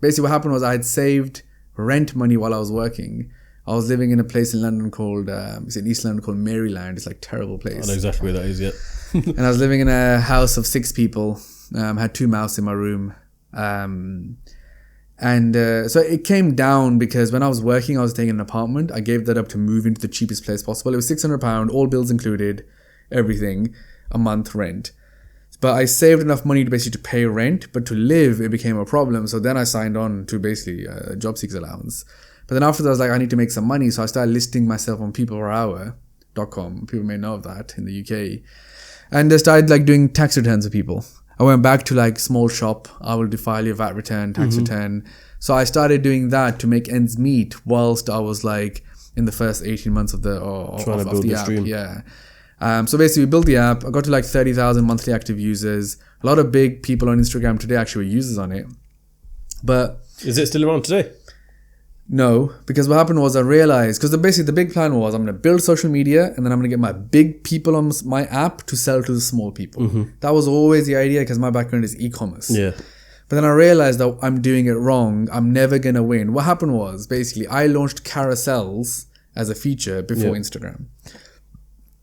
basically what happened was I had saved rent money while I was working. I was living in a place in London called it's in East London called Maryland. It's like a terrible place. I know exactly where that is, yeah. And I was living in a house of 6 people. Had 2 mice in my room. So it came down because when I was working, I was staying in an apartment. I gave that up to move into the cheapest place possible. It was £600, all bills included, everything, a month rent. But I saved enough money to basically to pay rent, but to live, it became a problem. So then I signed on to basically a job seekers allowance. But then after that, I was like, I need to make some money. So I started listing myself on peopleperhour.com. People may know of that in the UK. And I started like doing tax returns for people. I went back to like small shop. I will file your VAT return, tax return. So I started doing that to make ends meet whilst I was like in the first 18 months of the trying to build the app. stream. Yeah. So basically we built the app. I got to like 30,000 monthly active users. A lot of big people on Instagram today actually were users on it. But is it still around today? No, because what happened was I realized, because basically the big plan was I'm going to build social media and then I'm going to get my big people on my app to sell to the small people. That was always the idea because my background is e-commerce. Yeah. But then I realized that I'm doing it wrong. I'm never going to win. What happened was basically I launched carousels as a feature before Instagram.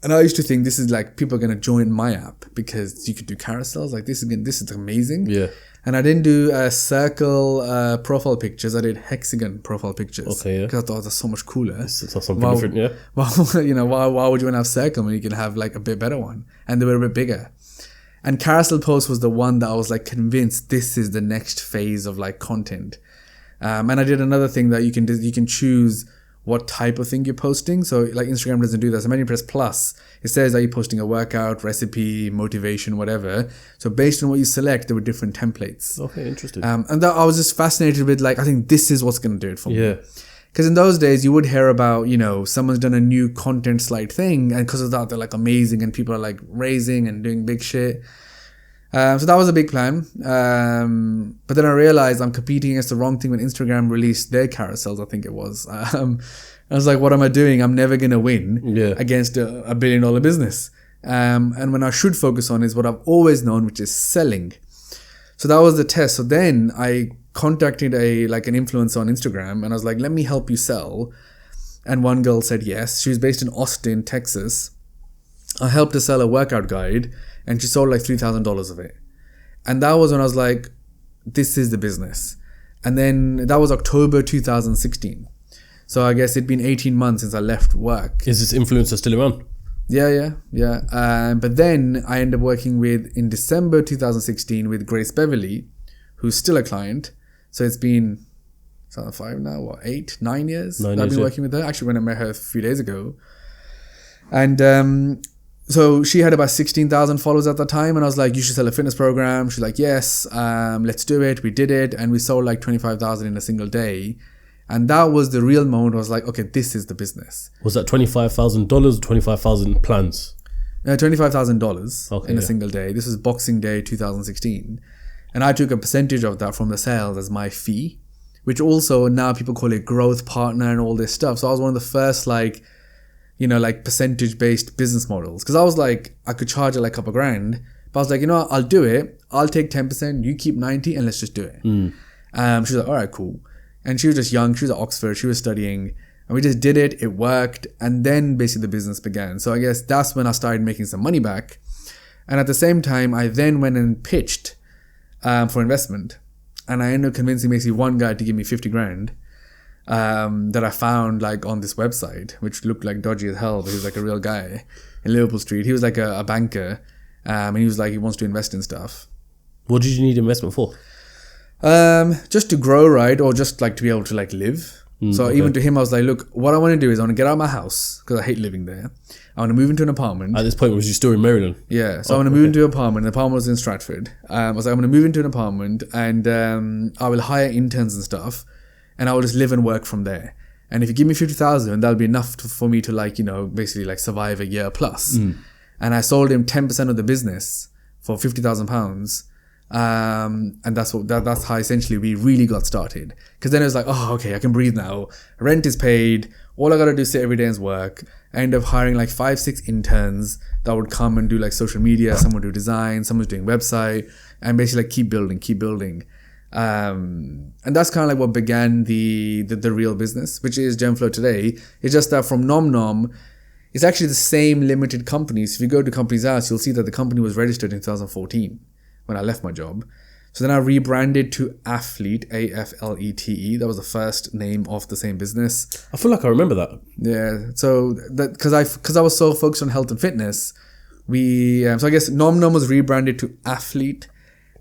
And I used to think this is like people are going to join my app because you could do carousels. Like this is amazing. Yeah. And I didn't do circle profile pictures. I did hexagon profile pictures. Okay, yeah. Because I thought that's so much cooler. That's something different, yeah. Well, why would you want to have circle when you can have like a bit better one? And they were a bit bigger. And carousel post was the one that I was like convinced this is the next phase of like content. And I did another thing that you can choose what type of thing you're posting. So like Instagram doesn't do that. So when you press plus, it says, are you posting a workout, recipe, motivation, whatever. So based on what you select, there were different templates. Okay, interesting. And that I was just fascinated with like, I think this is what's going to do it for me. Yeah. Because in those days, you would hear about, someone's done a new content slide thing. And because of that, they're like amazing and people are like raising and doing big shit. So that was a big plan. But then I realized I'm competing against the wrong thing when Instagram released their carousels, I think it was. I was like, what am I doing? I'm never going to win against a $1 billion business. And when I should focus on is what I've always known, which is selling. So that was the test. So then I contacted an influencer on Instagram and I was like, let me help you sell. And one girl said yes. She was based in Austin, Texas. I helped her sell a workout guide. And she sold like $3,000 of it. And that was when I was like, this is the business. And then that was October 2016. So I guess it'd been 18 months since I left work. Is this influencer still around? Yeah. But then I ended up working in December 2016 with Grace Beverly, who's still a client. So it's been 5 now, 8, 9 years? 9 I've years, been working with her. Actually, when I met her a few days ago. And so she had about 16,000 followers at the time. And I was like, you should sell a fitness program. She's like, yes, let's do it. We did it. And we sold like 25,000 in a single day. And that was the real moment. I was like, okay, this is the business. Was that $25,000 or 25,000 plans? $25,000 in a single day. This was Boxing Day 2016. And I took a percentage of that from the sales as my fee, which also now people call it growth partner and all this stuff. So I was one of the first percentage-based business models. Because I was like, I could charge like a couple grand. But I was like, I'll do it. I'll take 10%, you keep 90 and let's just do it. She was like, all right, cool. And she was just young. She was at Oxford. She was studying. And we just did it. It worked. And then basically the business began. So I guess that's when I started making some money back. And at the same time, I then went and pitched for investment. And I ended up convincing basically one guy to give me 50 grand. That I found like on this website, which looked like dodgy as hell, but he was like a real guy in Liverpool Street. He was like a banker, and he was like, he wants to invest in stuff. What did you need investment for? Just to grow, right? Or just like to be able to like live. Even to him, I was like, look, what I want to do is I want to get out of my house because I hate living there. I want to move into an apartment. At this point, was you still in Maryland? Yeah. So I want to move into an apartment. The apartment was in Stratford. I was like, I'm going to move into an apartment and I will hire interns and stuff. And I will just live and work from there. And if you give me 50,000, that'll be enough for me to basically like survive a year plus. And I sold him 10% of the business for £50,000. And that's how essentially we really got started. Because then it was like, oh, okay, I can breathe now. Rent is paid. All I got to do is sit every day and work. I ended up hiring like 5-6 interns that would come and do like social media. Someone would do design, someone's doing website, and basically like keep building. And that's kind of like what began the real business, which is Genflow today. It's just that from Nom, it's actually the same limited companies. If you go to Companies House, you'll see that the company was registered in 2014 when I left my job. So then I rebranded to Athlete, AFLETE. That was the first name of the same business. I feel like I remember that. Yeah. So that because I was so focused on health and fitness, so I guess Nom was rebranded to Athlete.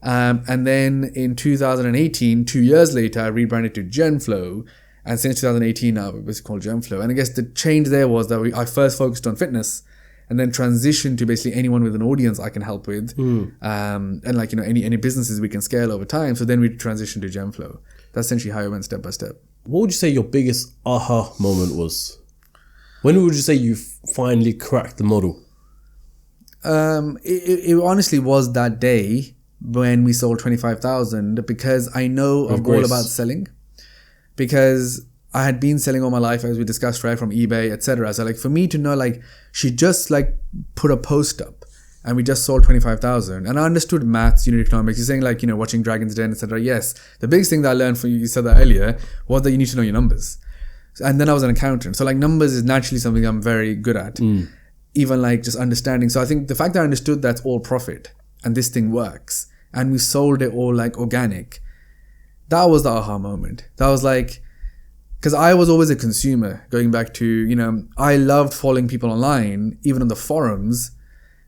And then in 2018, 2 years later, I rebranded to Genflow. And since 2018 now, it was called Genflow. And I guess the change there was that I first focused on fitness and then transitioned to basically anyone with an audience I can help with. And like, any businesses we can scale over time. So then we transitioned to Genflow. That's essentially how I went step by step. What would you say your biggest aha moment was? When would you say you finally cracked the model? It honestly was that day when we sold 25,000, because I know I'm all about selling, because I had been selling all my life, as we discussed, right, from eBay, etc. So like for me to know, like, she just like put a post up and we just sold 25,000, and I understood maths, unit economics. You're saying like, watching Dragon's Den, etc. Yes, the biggest thing that I learned from you said that earlier, was that you need to know your numbers. And then I was an accountant, so like numbers is naturally something I'm very good at. Even like just understanding. So I think the fact that I understood that's all profit and this thing works, and we sold it all like organic, that was the aha moment. That was like, because I was always a consumer, going back to, I loved following people online, even on the forums.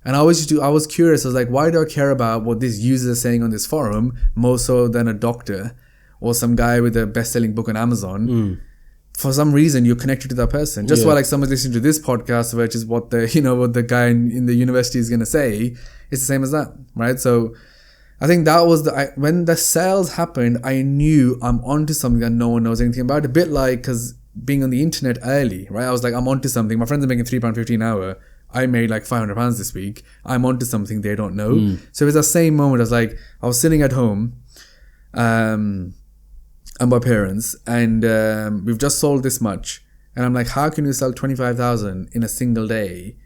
And I was curious. I was like, why do I care about what this user is saying on this forum more so than a doctor or some guy with a best-selling book on Amazon? For some reason, you're connected to that person. Just while like someone's listening to this podcast, which is what the guy in the university is going to say, it's the same as that, right? So I think that was when the sales happened, I knew I'm onto something that no one knows anything about. A bit like, because being on the internet early, right? I was like, I'm onto something. My friends are making £3.50 an hour. I made like £500 this week. I'm onto something they don't know. So it was the same moment. I was sitting at home, and my parents, and we've just sold this much, and I'm like, how can you sell 25,000 in a single day?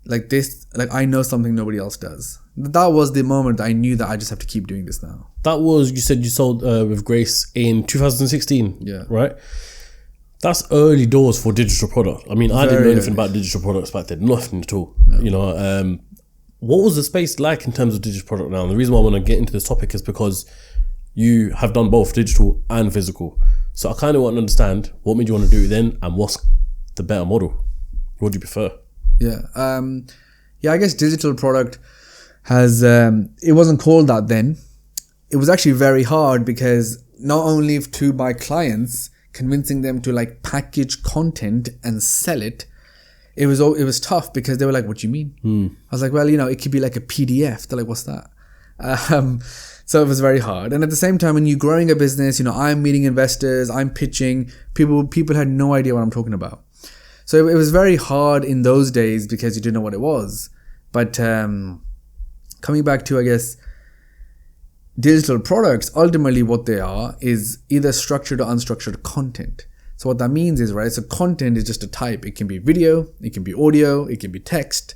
Like this, like I know something nobody else does. That was the moment I knew that I just have to keep doing this now. That was, you said you sold with Grace in 2016. Yeah. Right? That's early doors for digital product. I mean, I didn't know anything about digital products back then. Nothing at all. No. What was the space like in terms of digital product now? And the reason why I want to get into this topic is because you have done both digital and physical. So I kind of want to understand what made you want to do it then, and what's the better model? What do you prefer? Yeah. I guess digital product has, it wasn't called that then. It was actually very hard, because not only to my clients, convincing them to like package content and sell it, it was tough, because they were like, what do you mean? I was like, well, it could be like a PDF. They're like, what's that? So it was very hard. And at the same time, when you're growing a business, I'm meeting investors, I'm pitching, people had no idea what I'm talking about. So it was very hard in those days, because you didn't know what it was. But coming back to, I guess, digital products, ultimately what they are is either structured or unstructured content. So what that means is, right, so content is just a type. It can be video, it can be audio, it can be text.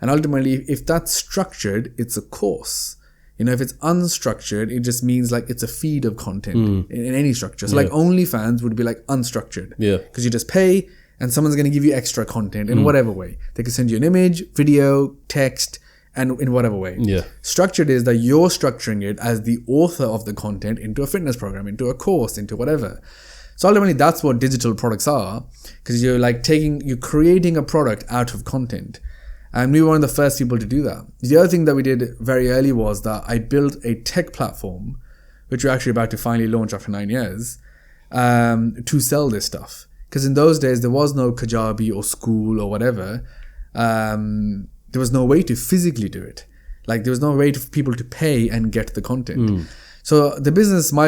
And ultimately, if that's structured, it's a course. If it's unstructured, it just means like it's a feed of content in any structure. So like OnlyFans would be like unstructured. Yeah. Because you just pay and someone's going to give you extra content in whatever way. They can send you an image, video, text, and in whatever way. Yeah. Structured is that you're structuring it as the author of the content into a fitness program, into a course, into whatever. So ultimately, that's what digital products are, because you're creating a product out of content. And we were one of the first people to do that. The other thing that we did very early was that I built a tech platform, which we're actually about to finally launch after 9 years, to sell this stuff. Because in those days, there was no Kajabi or School or whatever. There was no way to physically do it. Like, there was no way for people to pay and get the content. So my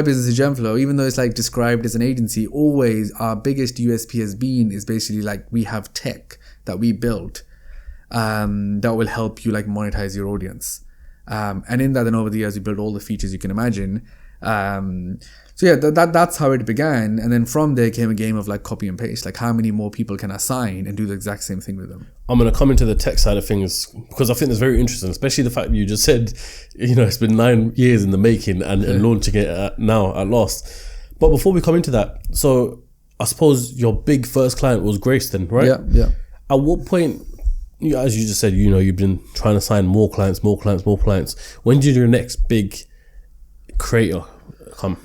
business is Genflow, even though it's like described as an agency, always our biggest USP has been is basically like we have tech that we built that will help you like monetize your audience. And in that, then over the years, we built all the features you can imagine. So yeah, that's how it began. And then from there came a game of like copy and paste. Like how many more people can I sign and do the exact same thing with them? I'm going to come into the tech side of things because I think it's very interesting, especially the fact that you just said, it's been 9 years in the making and launching it now at last. But before we come into that, so I suppose your big first client was Grace then, right? Yeah. At what point, as you just said, you've been trying to sign more clients. When did your next big creator come?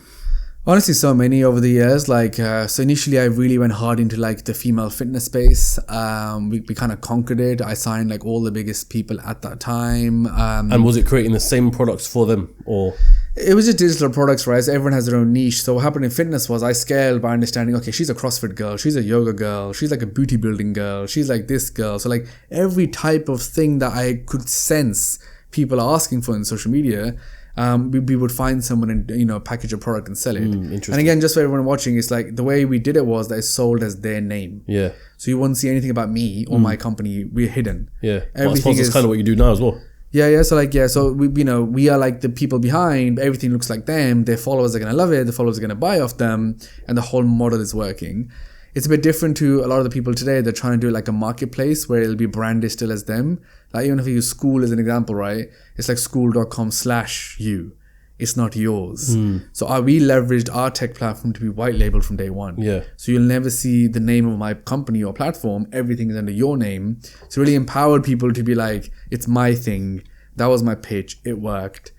Honestly, so many over the years. Like, so initially I really went hard into like the female fitness space. We kind of conquered it. I signed like all the biggest people at that time. And was it creating the same products for them, or? It was just digital products, right? So everyone has their own niche. So what happened in fitness was I scaled by understanding, okay, she's a CrossFit girl, she's a yoga girl, she's like a beauty building girl, she's like this girl. So like every type of thing that I could sense people are asking for in social media, we would find someone and package a product and sell it. And again, just for everyone watching, it's like the way we did it was that it's sold as their name. Yeah. So you wouldn't see anything about me or my company. We're hidden. Yeah. I suppose that's kind of what you do now as well. Yeah. So we are like the people behind. Everything looks like them. Their followers are gonna love it. The followers are gonna buy off them, and the whole model is working. It's a bit different to a lot of the people today. They're trying to do like a marketplace where it'll be branded still as them. Like even if you use school as an example, right? It's like school.com/you. It's not yours. So we leveraged our tech platform to be white labeled from day one. Yeah. So you'll never see the name of my company or platform. Everything is under your name. So really empowered people to be like, it's my thing. That was my pitch. It worked.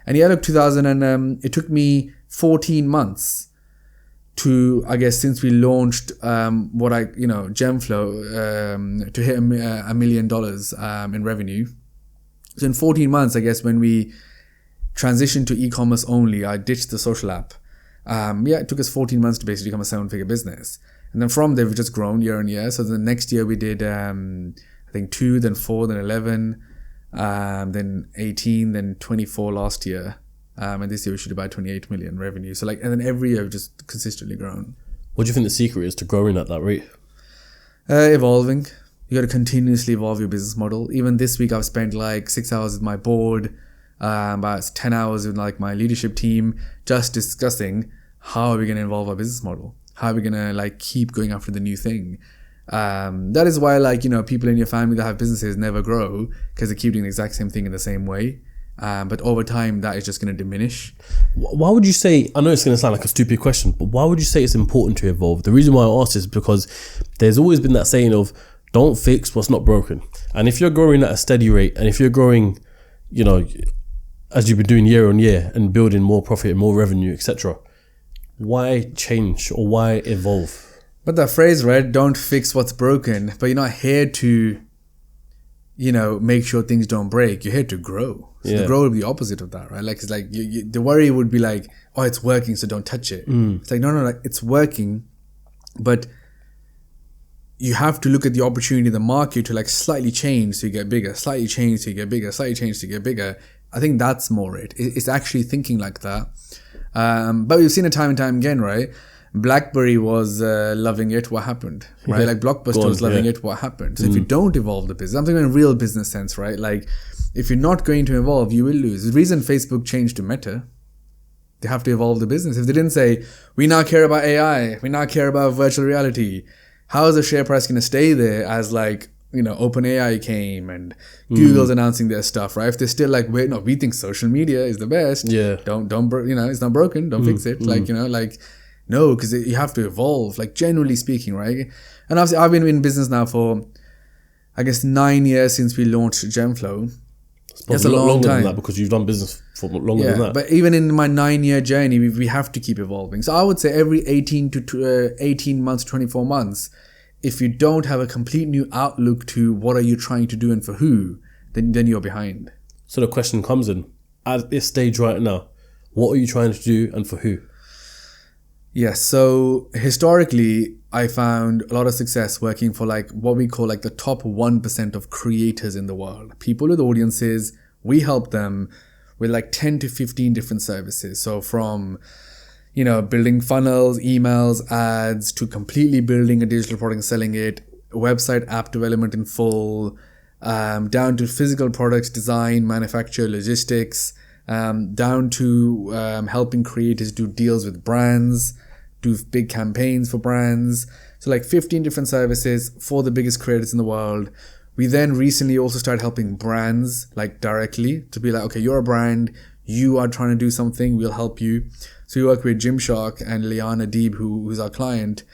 And yeah, look, it took me 14 months to, I guess, since we launched Genflow, to hit $1 million in revenue. So in 14 months, I guess, when we transitioned to e-commerce only, I ditched the social app. It took us 14 months to basically become a 7-figure business. And then from there, we've just grown year on year. So the next year we did, I think 2, then 4, then 11, then 18, then 24 last year. And this year we should do about 28 million revenue. So and then every year we've just consistently grown. What do you think the secret is to growing at that rate? Evolving. You got to continuously evolve your business model. Even this week I've spent like 6 hours with my board, about 10 hours with like my leadership team, just discussing how are we going to evolve our business model? How are we going to like keep going after the new thing? That is why people in your family that have businesses never grow, because they keep doing the exact same thing in the same way. But over time, that is just going to diminish. Why would you say, I know it's going to sound like a stupid question, but why would you say it's important to evolve? The reason why I asked is because there's always been that saying of, don't fix what's not broken. And if you're growing at a steady rate, and if you're growing, as you've been doing year on year and building more profit and more revenue, etc., why change or why evolve? But that phrase, right? Don't fix what's broken. But you're not here to, make sure things don't break. You're here to grow. So the grow would be the opposite of that, right? Like, it's like the worry would be like, oh, it's working, so don't touch it. It's like, no, like it's working, but you have to look at the opportunity in the market to like slightly change so you get bigger, slightly change so you get bigger, slightly change so you get bigger. I think that's more it. It's actually thinking like that. But we've seen it time and time again, right? BlackBerry was loving it. What happened? Right? Like Blockbuster was loving it. What happened? So if you don't evolve the business, I'm thinking in real business sense, right? Like if you're not going to evolve, you will lose. The reason Facebook changed to Meta, they have to evolve the business. If they didn't say, we now care about AI, we now care about virtual reality, how is the share price going to stay there as like, OpenAI came and Google's announcing their stuff, right? If they're still like, wait, no, we think social media is the best. Don't, it's not broken. Don't fix it. No, because you have to evolve, like generally speaking, right? And obviously I've been in business now for, I guess, 9 years since we launched Genflow. It's a long time. Than that because you've done business for longer than that. But even in my 9-year journey, we have to keep evolving. So I would say every 18 months, 24 months, if you don't have a complete new outlook to what are you trying to do and for who, then you're behind. So the question comes in, at this stage right now, what are you trying to do and for who? Yes, so historically, I found a lot of success working for like what we call like the top 1% of creators in the world. People with audiences, we help them with like 10 to 15 different services. So from, building funnels, emails, ads, to completely building a digital product and selling it, website app development in full, down to physical products, design, manufacture, logistics, down to helping creators do deals with brands, do big campaigns for brands. So like 15 different services for the biggest creators in the world. We then recently also started helping brands like directly to be like, okay, you're a brand, you are trying to do something, we'll help you. So we work with Gymshark and Liana Deeb, who's our client,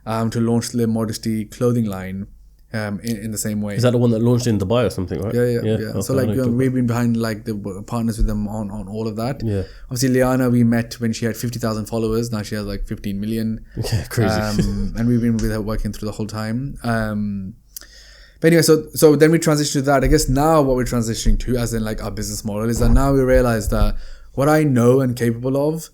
to launch the Modesty clothing line in the same way. Is that the one that launched in Dubai or something, right? Yeah. Okay, So like we've been behind like the partners with them on all of that. Yeah. Obviously, Liana we met when she had 50,000 followers. Now she has like 15 million. Yeah, crazy. And we've been with her working through the whole time. But anyway, so then we transitioned to that. I guess now what we're transitioning to, as in like our business model, is that now we realize that what I know and capable of,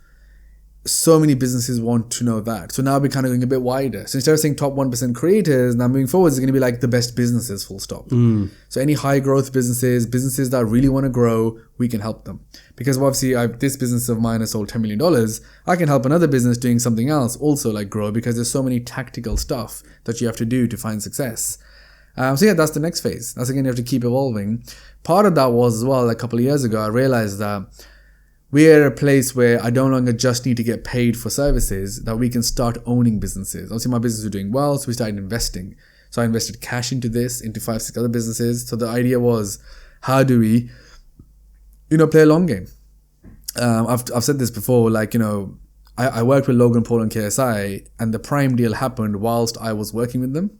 so many businesses want to know that. So now we're kind of going a bit wider. So instead of saying top 1% creators, now moving forward, it's going to be like the best businesses, full stop. So any high growth businesses that really want to grow, we can help them. Because obviously this business of mine has sold $10 million. I can help another business doing something else also like grow, because there's so many tactical stuff that you have to do to find success. So yeah, that's the next phase. That's again, you have to keep evolving. Part of that was as well, a couple of years ago, I realized that we're at a place where I no longer just need to get paid for services, that we can start owning businesses. Obviously, my business was doing well, so we started investing. So I invested cash into this, into 5-6 other businesses. So the idea was, how do we, play a long game? I've said this before, like, I worked with Logan Paul and KSI, and the Prime deal happened whilst I was working with them.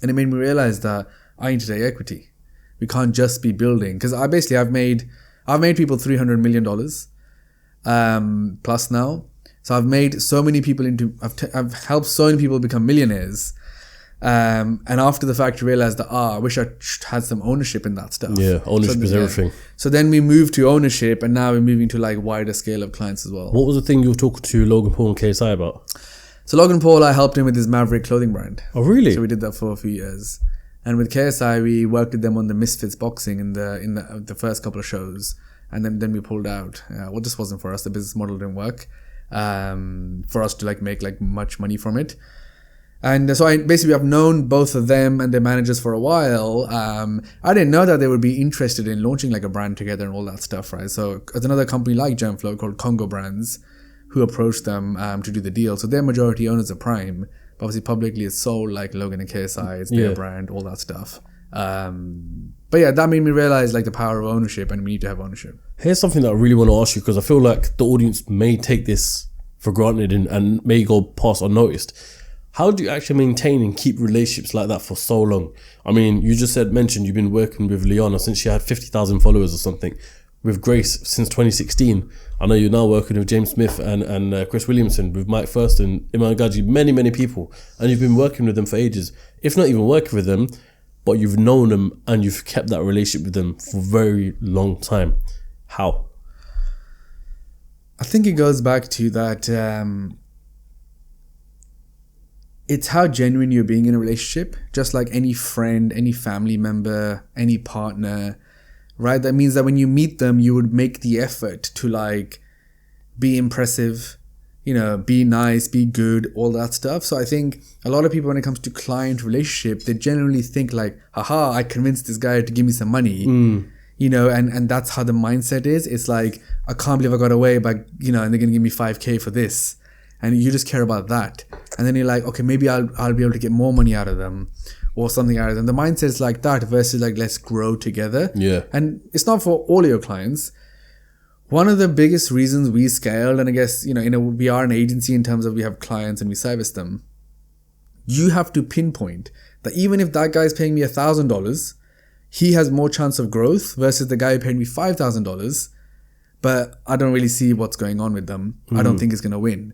And it made me realize that I need to take equity. We can't just be building, because I've made people $300 million plus now. So I've made so many people I've helped so many people become millionaires. And after the fact, you realize that, I wish I had some ownership in that stuff. Yeah, ownership is everything. So then we moved to ownership, and now we're moving to like wider scale of clients as well. What was the thing you were talking to Logan Paul and KSI about? So Logan Paul, I helped him with his Maverick clothing brand. Oh, really? So we did that for a few years. And with KSI, we worked with them on the Misfits boxing in the first couple of shows. And then we pulled out. Well, this wasn't for us. The business model didn't work for us to like make like much money from it. And so I've known both of them and their managers for a while. I didn't know that they would be interested in launching like a brand together and all that stuff, right? So there's another company like Genflow called Congo Brands who approached them to do the deal. So they're majority owners of Prime. But obviously publicly it's sold like Logan and KSI. It's their brand, all that stuff. But yeah, that made me realize like the power of ownership, and we need to have ownership. Here's something that I really want to ask you, because I feel like the audience may take this for granted and may go past unnoticed. How do you actually maintain and keep relationships like that for so long? I mean, you just mentioned you've been working with Liana since she had 50,000 followers or something. With Grace since 2016. I know you're now working with James Smith and Chris Williamson, with Mike Thurston, Iman Gadzhi, many people. And you've been working with them for ages. If not even working with them, but you've known them and you've kept that relationship with them for a very long time. How? I think it goes back to that... it's how genuine you're being in a relationship. Just like any friend, any family member, any partner... Right? That means that when you meet them, you would make the effort to like be impressive, be nice, be good, all that stuff. So I think a lot of people, when it comes to client relationship, they generally think like, haha, I convinced this guy to give me some money, and that's how the mindset is. It's like, I can't believe I got away by, and they're going to give me 5K for this. And you just care about that. And then you're like, okay, maybe I'll be able to get more money out of them. Or something out of them. The mindset is like that versus like, let's grow together. Yeah. And it's not for all of your clients. One of the biggest reasons we scaled, and I guess, we are an agency in terms of we have clients and we service them. You have to pinpoint that even if that guy is paying me $1,000, he has more chance of growth versus the guy who paid me $5,000. But I don't really see what's going on with them. I don't think he's going to win.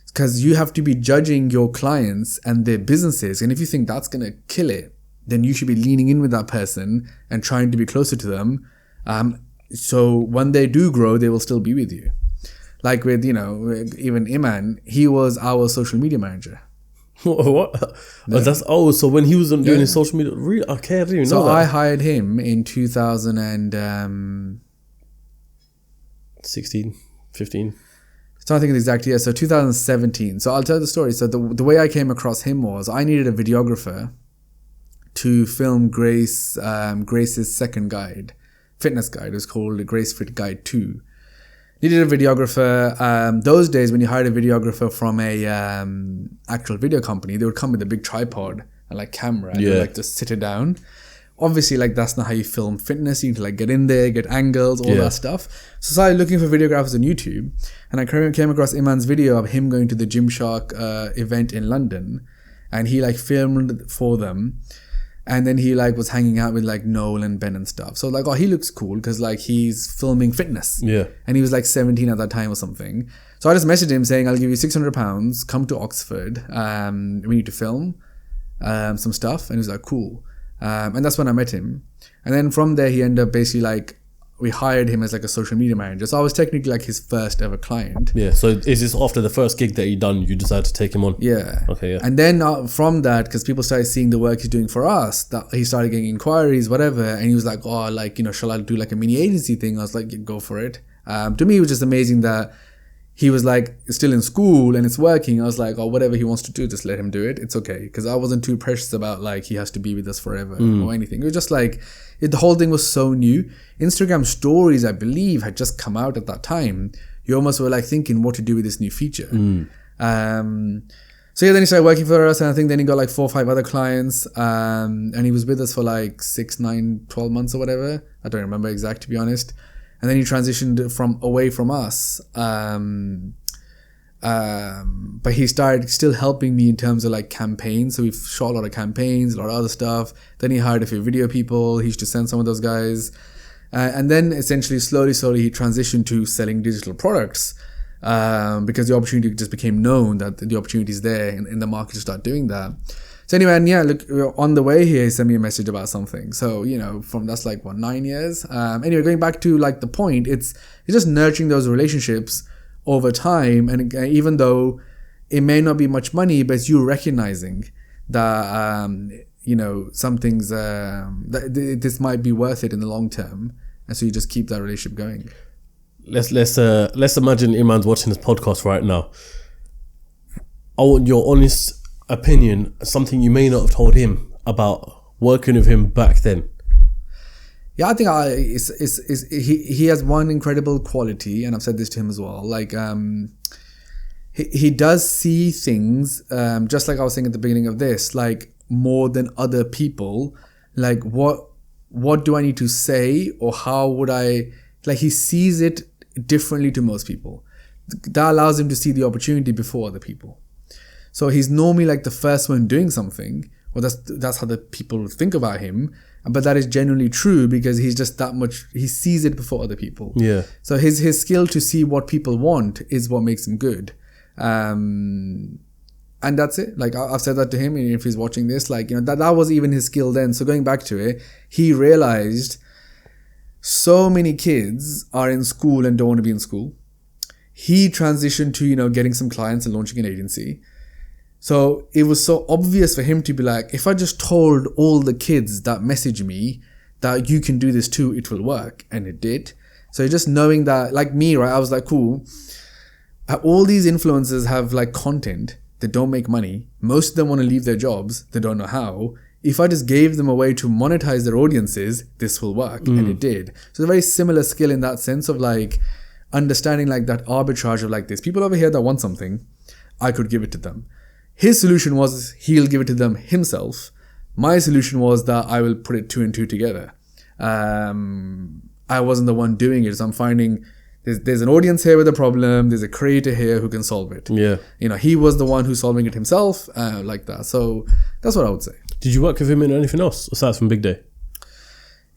Because you have to be judging your clients and their businesses. And if you think that's going to kill it, then you should be leaning in with that person and trying to be closer to them. So when they do grow, they will still be with you. Like with, even Iman, he was our social media manager. What? Yeah. So when he was doing his social media, really? Okay, I didn't even know that. So I hired him in 2016, 15. So I think the exact year. So 2017. So I'll tell the story. So the way I came across him was I needed a videographer to film Grace's second fitness guide. It was called the Grace Fit Guide 2. Needed a videographer. Those days, when you hired a videographer from a actual video company, they would come with a big tripod and like camera and they'd, like just sit it down. Obviously, like that's not how you film fitness. You need to like get in there, get angles, all that stuff. So I started looking for videographers on YouTube, and I came across Iman's video of him going to the Gymshark event in London, and he like filmed for them. And then he like was hanging out with like Noel and Ben and stuff. So like, oh, he looks cool because like he's filming fitness. Yeah. And he was like 17 at that time or something. So I just messaged him saying, I'll give you £600. Come to Oxford. We need to film some stuff. And he was like, cool. And that's when I met him. And then from there, he ended up basically like, we hired him as like a social media manager. So I was technically like his first ever client. Yeah. So is this after the first gig that you done, you decided to take him on? Yeah. Okay. Yeah. And then from that, because people started seeing the work he's doing for us, that he started getting inquiries, whatever. And he was like, oh, like, you know, shall I do like a mini agency thing? I was like, yeah, go for it. To me, it was just amazing that he was like still in school and it's working. I was like, oh, whatever he wants to do, just let him do it. It's okay. Because I wasn't too precious about like he has to be with us forever or anything. It was just like, the whole thing was so new. Instagram stories, I believe, had just come out at that time. You almost were like thinking what to do with this new feature. So yeah, then he started working for us, and I think then he got like 4 or 5 other clients. And he was with us for like 6, 9, 12 months or whatever. I don't remember exact, to be honest. And then he transitioned away from us. But he started still helping me in terms of like campaigns. So we've shot a lot of campaigns, a lot of other stuff. Then he hired a few video people. He used to send some of those guys. And then essentially slowly he transitioned to selling digital products because the opportunity just became known that the opportunity is there in the market to start doing that. So anyway, and yeah, look, on the way here, he sent me a message about something. So, you know, that's like, 9 years? Anyway, going back to like the point, it's just nurturing those relationships over time. And even though it may not be much money, but it's you recognizing that, you know, some things, that this might be worth it in the long term. And so you just keep that relationship going. Let's imagine Iman's watching this podcast right now. I want your honest opinion, something you may not have told him about working with him back then. Yeah, I think he has one incredible quality, and I've said this to him as well. Like, he does see things, just like I was saying at the beginning of this, like more than other people. Like, what do I need to say, or how would I? Like, he sees it differently to most people. That allows him to see the opportunity before other people. So he's normally like the first one doing something. Well, that's how the people think about him. But that is genuinely true because he's just that much, he sees it before other people. Yeah. So his skill to see what people want is what makes him good. And that's it. Like, I've said that to him, and if he's watching this, like, you know, that was even his skill then. So going back to it, he realized so many kids are in school and don't want to be in school. He transitioned to, you know, getting some clients and launching an agency. So it was so obvious for him to be like, if I just told all the kids that message me that you can do this too, it will work. And it did. So just knowing that, like me, right, I was like, cool. All these influencers have like content. They don't make money. Most of them want to leave their jobs. They don't know how. If I just gave them a way to monetize their audiences, this will work. And it did. So it's a very similar skill in that sense of like understanding like that arbitrage of like this. People over here that want something, I could give it to them. His solution was he'll give it to them himself. My solution was that I will put it 2 and 2 together. I wasn't the one doing it. So I'm finding there's an audience here with a problem. There's a creator here who can solve it. Yeah. You know, he was the one who's solving it himself, like that. So that's what I would say. Did you work with him in anything else aside from Big Day?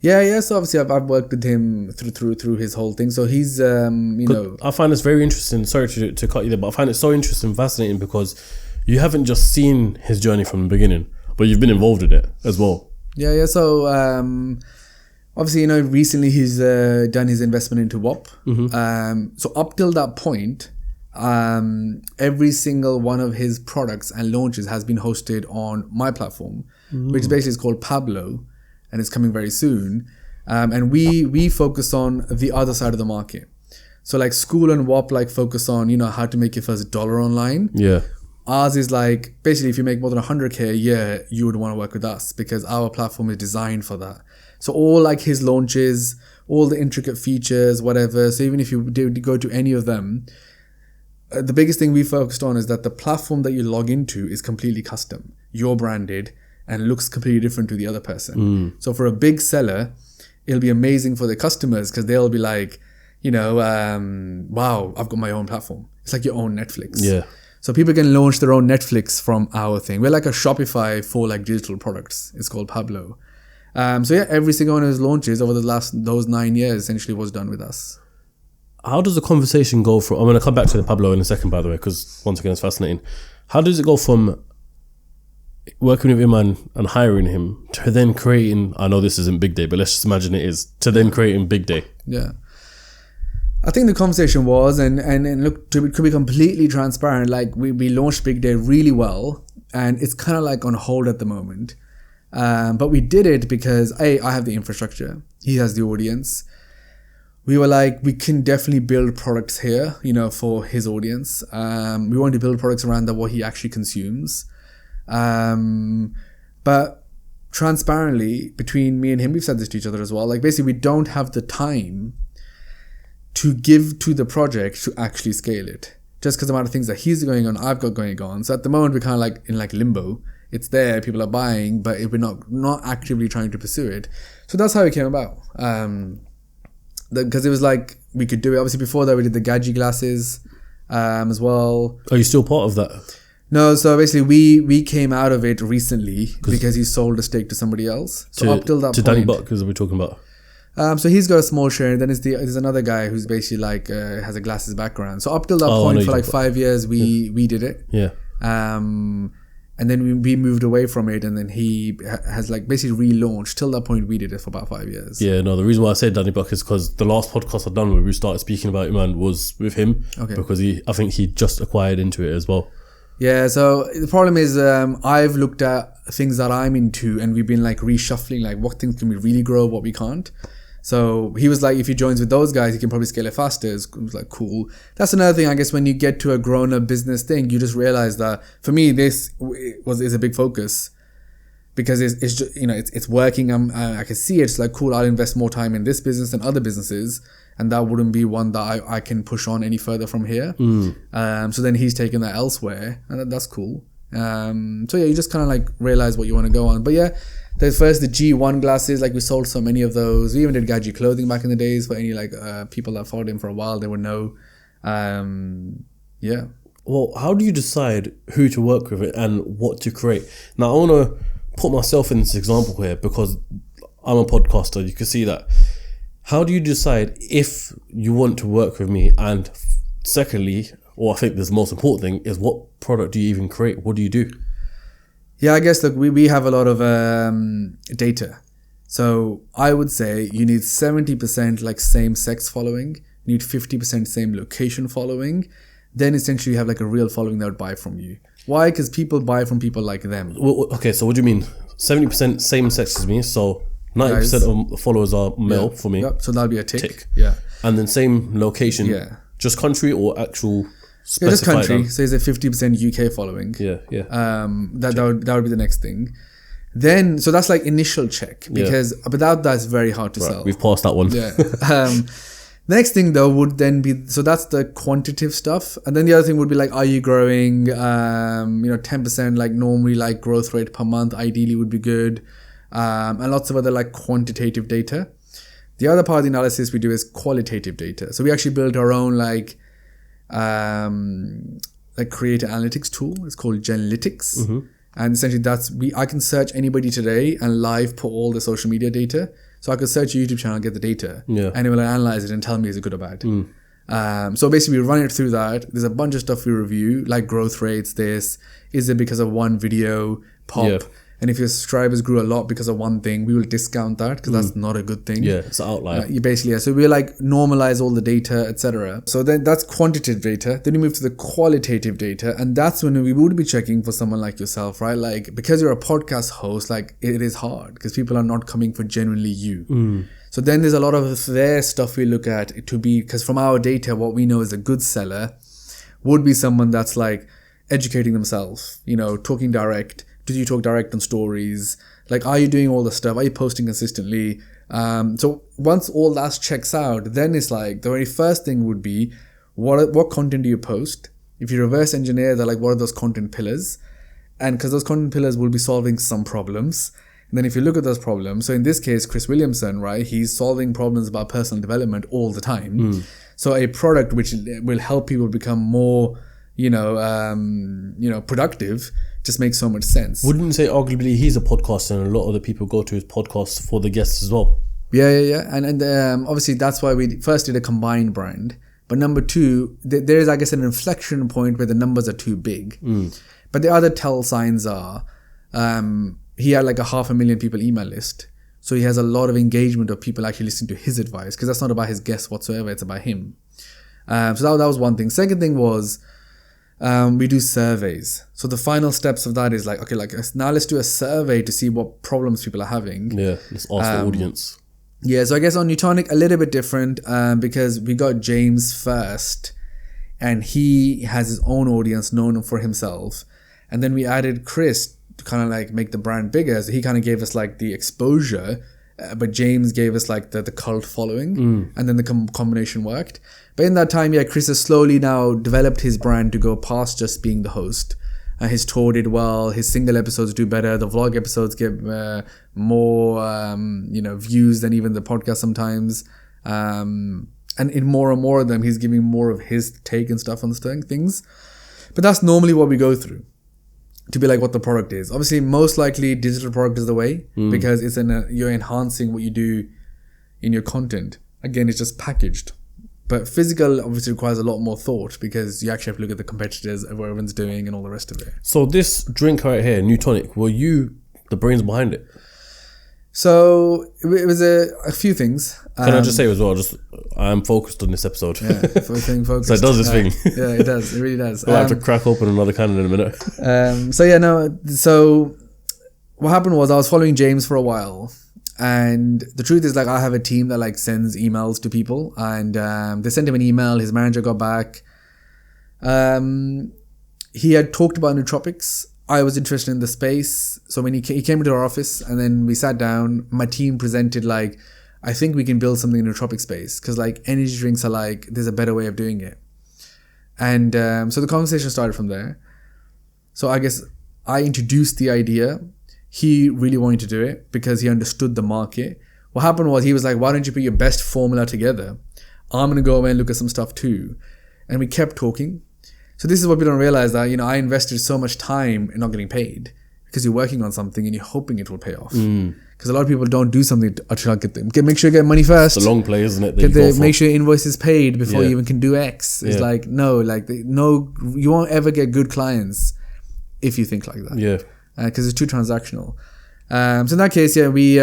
Yeah. So obviously I've worked with him through his whole thing. So he's, you know. I find this very interesting. Sorry to cut you there, but I find it so interesting and fascinating because you haven't just seen his journey from the beginning, but you've been involved in it as well. Yeah. So obviously, you know, recently he's done his investment into WOP. So up till that point, every single one of his products and launches has been hosted on my platform, which basically is called Pablo, and it's coming very soon. And we focus on the other side of the market. So like School and WOP like focus on, you know, how to make your first dollar online. Yeah. ours is like, basically, if you make more than 100K a year, you would want to work with us because our platform is designed for that. So all like his launches, all the intricate features, whatever. So even if you did go to any of them, the biggest thing we focused on is that the platform that you log into is completely custom. You're branded and looks completely different to the other person. So for a big seller, it'll be amazing for the customers because they'll be like, you know, wow, I've got my own platform. It's like your own Netflix. Yeah. So people can launch their own Netflix from our thing. We're like a Shopify for like digital products. It's called Pablo. So yeah, every single one of his launches over those 9 years essentially was done with us. How does the conversation go from... I'm going to come back to the Pablo in a second, by the way, because once again, it's fascinating. How does it go from working with Iman and hiring him to then creating... I know this isn't Big Day, but let's just imagine it is. To then creating Big Day. Yeah. I think the conversation was, and look, to be completely transparent, like we launched Big Day really well, and it's kind of like on hold at the moment. But we did it because I have the infrastructure. He has the audience. We were like, we can definitely build products here, you know, for his audience. We want to build products around what he actually consumes. But transparently, between me and him, we've said this to each other as well. Like basically, we don't have the time to give to the project to actually scale it. Just because the amount of things that he's going on, I've got going on. So at the moment, we're kind of like in like limbo. It's there, people are buying, but we're not actively trying to pursue it. So that's how it came about. Because it was like, we could do it. Obviously, before that, we did the Gadzhi glasses as well. Are you still part of that? No, so basically, we came out of it recently because he sold a stake to somebody else. So up till that to point... Danny Buck, as we're talking about. So he's got a small share, and then there's another guy who's basically like has a glasses background. So up till that point, for like 5 years, we did it. Yeah. And then we moved away from it, and then he has like basically relaunched. Till that point, we did it for about 5 years. Yeah, no, the reason why I said Danny Buck is because the last podcast I've done where we started speaking about Iman was with him. Okay. Because I think he just acquired into it as well. Yeah, so the problem is I've looked at things that I'm into, and we've been like reshuffling like what things can we really grow, what we can't. So he was like, if he joins with those guys, he can probably scale it faster. It was like, cool. That's another thing, I guess, when you get to a grown-up business thing, you just realize that, for me, this is a big focus. Because it's just, you know, it's working. I can see it. It's like, cool, I'll invest more time in this business than other businesses. And that wouldn't be one that I can push on any further from here. So then he's taking that elsewhere. And that's cool. So yeah, you just kind of like realize what you want to go on. But yeah, there's first the G1 glasses, like we sold so many of those. We even did Gadzhi clothing back in the days for any like people that followed him for a while, they would know. Yeah. Well, how do you decide who to work with and what to create? Now, I want to put myself in this example here because I'm a podcaster. You can see that. How do you decide if you want to work with me? And secondly, or I think the most important thing is what product do you even create? What do you do? Yeah, I guess, look, we have a lot of data. So I would say you need 70% like same sex following, you need 50% same location following. Then essentially you have like a real following that would buy from you. Why? Because people buy from people like them. Well, okay, so what do you mean? 70% same sex as me, so 90% of followers are male for me. Yep. So that'll be a tick. Yeah. And then same location. Yeah. Just country or actual... Yeah, just country. So it's a 50% UK following. Yeah. That would be the next thing. Then, so that's like initial check because without that, it's very hard to sell. We've passed that one. Yeah. Next thing though would then be, so that's the quantitative stuff. And then the other thing would be like, are you growing, 10% like normally like growth rate per month ideally would be good. And lots of other like quantitative data. The other part of the analysis we do is qualitative data. So we actually built our own like creator analytics tool. It's called Genlytics. And essentially I can search anybody today and live put all the social media data. So I could search a YouTube channel and get the data. And it will analyze it and tell me is it good or bad. So basically we run it through that. There's a bunch of stuff we review, like growth rates, is it because of one video pop? And if your subscribers grew a lot because of one thing, we will discount that because that's not a good thing. Yeah, it's an outlier. So we like normalize all the data, etc. So then that's quantitative data. Then you move to the qualitative data, and that's when we would be checking for someone like yourself, right? Like because you're a podcast host, like it is hard because people are not coming for genuinely you. So then there's a lot of their stuff we look at to be, because from our data, what we know is a good seller would be someone that's like educating themselves, talking direct. Do you talk direct on stories? Like, are you doing all the stuff? Are you posting consistently? So once all that checks out, then it's like the very first thing would be, what content do you post? If you reverse engineer, they're like, what are those content pillars? And because those content pillars will be solving some problems. And then if you look at those problems, so in this case, Chris Williamson, right, he's solving problems about personal development all the time. So a product which will help people become more, productive just makes so much sense. Wouldn't you say arguably he's a podcaster and a lot of the people go to his podcast for the guests as well? Yeah. And obviously that's why we first did a combined brand. But number two, there is, I guess, an inflection point where the numbers are too big. But the other tell signs are, he had like a 500,000 people email list. So he has a lot of engagement of people actually listening to his advice, because that's not about his guests whatsoever. It's about him. So that was one thing. Second thing was, we do surveys. So the final steps of that is like, okay, like now let's do a survey to see what problems people are having. Yeah, let's ask the audience. Yeah, so I guess on Newtonic, a little bit different, because we got James first, and he has his own audience known for himself. And then we added Chris to kind of like make the brand bigger. So he kind of gave us like the exposure, but James gave us like the cult following, and then the combination worked. But in that time, Chris has slowly now developed his brand to go past just being the host. His tour did well. His single episodes do better. The vlog episodes get more, views than even the podcast sometimes. And in more and more of them, he's giving more of his take and stuff on things. But that's normally what we go through to be like what the product is. Obviously, most likely digital product is the way, because it's you're enhancing what you do in your content. Again, it's just packaged. But physical obviously requires a lot more thought, because you actually have to look at the competitors, what everyone's doing, and all the rest of it. So this drink right here, Newtonic, were you the brains behind it? So it was a few things. Can I just say as well, I'm focused on this episode. Yeah, focused. So it does this thing. Yeah, it does. It really does. I'll have to crack open another can in a minute. So what happened was I was following James for a while. And the truth is, like, I have a team that like sends emails to people, and they sent him an email. His manager got back. He had talked about nootropics. I was interested in the space, so when he came into our office, and then we sat down. My team presented like, I think we can build something in the nootropic space, because like energy drinks are like, there's a better way of doing it. And so the conversation started from there. So I guess I introduced the idea. He really wanted to do it because he understood the market. What happened was he was like, why don't you put your best formula together? I'm going to go away and look at some stuff too. And we kept talking. So this is what people don't realize, that, I invested so much time in not getting paid, because you're working on something and you're hoping it will pay off. Because a lot of people don't do something to get them. Make sure you get money first. It's a long play, isn't it? Make sure your invoice is paid before you even can do X. It's you won't ever get good clients if you think like that. Yeah. Because it's too transactional. So in that case, we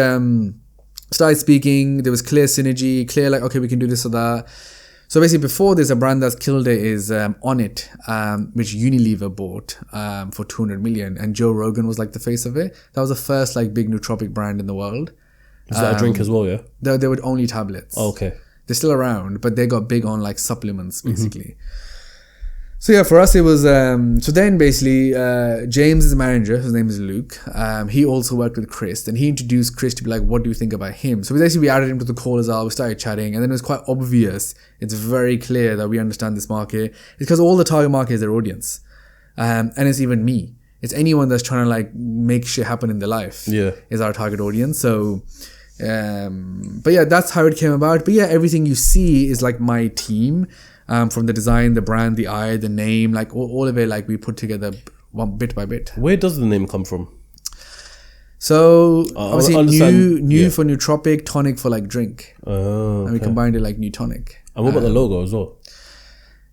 started speaking. There was clear synergy, clear like, okay, we can do this or that. So basically, before this, a brand that's killed it is On It, which Unilever bought for 200 million, and Joe Rogan was like the face of it. That was the first like big nootropic brand in the world. Is that a drink as well? Yeah. They were only tablets. Oh, okay. They're still around, but they got big on like supplements basically. So for us it was, so then basically James' manager, his name is Luke, he also worked with Chris, and he introduced Chris to be like, what do you think about him? So we added him to the call as well, we started chatting, and then it was quite obvious, it's very clear that we understand this market. It's because all the target market is their audience, and it's even me. It's anyone that's trying to like make shit happen in their life is our target audience. So but that's how it came about. But everything you see is like my team. From the design, the brand, the eye, the name, like all of it, like we put together one bit by bit. Where does the name come from? So obviously new for nootropic, tonic for like drink. And we combined it like Newtonic. And what about the logo as well?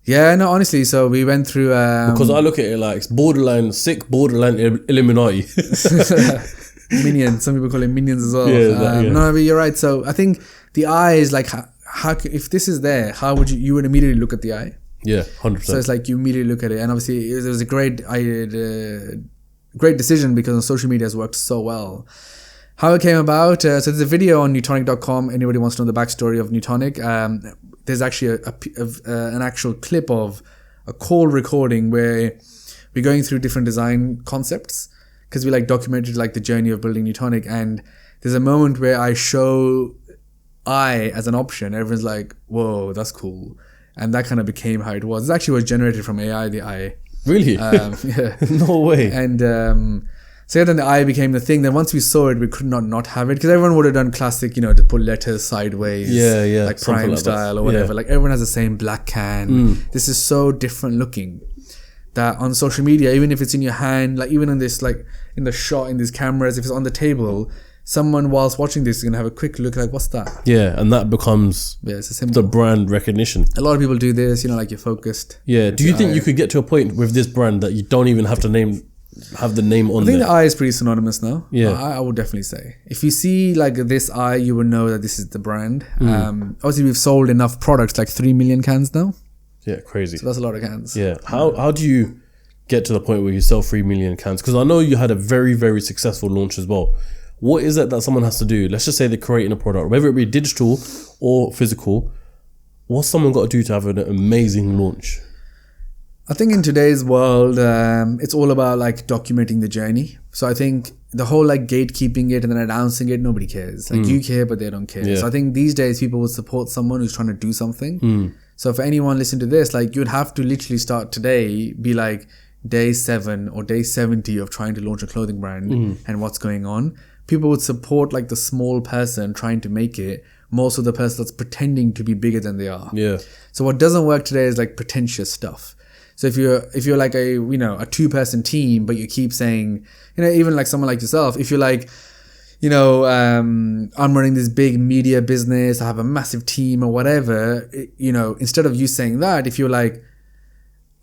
Yeah, no, honestly, so we went through because I look at it like it's borderline sick, borderline Illuminati. Minions, some people call it minions as well. No, but you're right. So I think the eye is like, how if this is there, how would you would immediately look at the eye? Yeah, 100%. So it's like you immediately look at it, and obviously it was a great decision, because on social media has worked so well. How it came about, so there's a video on Newtonic.com. Anybody wants to know the backstory of Newtonic? There's actually an actual clip of a call recording where we're going through different design concepts because we like documented like the journey of building Newtonic, and there's a moment where I show I as an option. Everyone's like, whoa, that's cool. And that kind of became how it was. It actually was generated from AI, the I. Really? Yeah. No way. And so yeah, then the I became the thing. Then once we saw it, we could not have it because everyone would have done classic, to put letters sideways. Yeah. Like Prime like style that. or whatever. Yeah. Like everyone has the same black can. This is so different looking that on social media, even if it's in your hand, like even in this, like in the shot, in these cameras, if it's on the table, someone whilst watching this is gonna have a quick look like, what's that? Yeah, and that becomes it's a symbol. the brand recognition. A lot of people do this, like you're focused. Yeah. Do you think you could get to a point with this brand that you don't even have to have the name on I think there? the I is pretty synonymous now. Yeah. I would definitely say. If you see like this I, you will know that this is the brand. Obviously, we've sold enough products, like 3 million cans now. Yeah, crazy. So that's a lot of cans. Yeah. How do you get to the point where you sell 3 million cans? Because I know you had a very, very successful launch as well. What is it that someone has to do? Let's just say they're creating a product, whether it be digital or physical. What's someone got to do to have an amazing launch? I think in today's world, it's all about like documenting the journey. So I think the whole like gatekeeping it and then announcing it, nobody cares. Like you care, but they don't care. Yeah. So I think these days people would support someone who's trying to do something. So for anyone listening to this, like you'd have to literally start today, be like day 7 or day 70 of trying to launch a clothing brand and what's going on. People would support like the small person trying to make it, more so the person that's pretending to be bigger than they are. Yeah. So what doesn't work today is like pretentious stuff. So if you're like a 2-person team, but you keep saying, even like someone like yourself, if you're like, I'm running this big media business, I have a massive team or whatever, instead of you saying that, if you're like,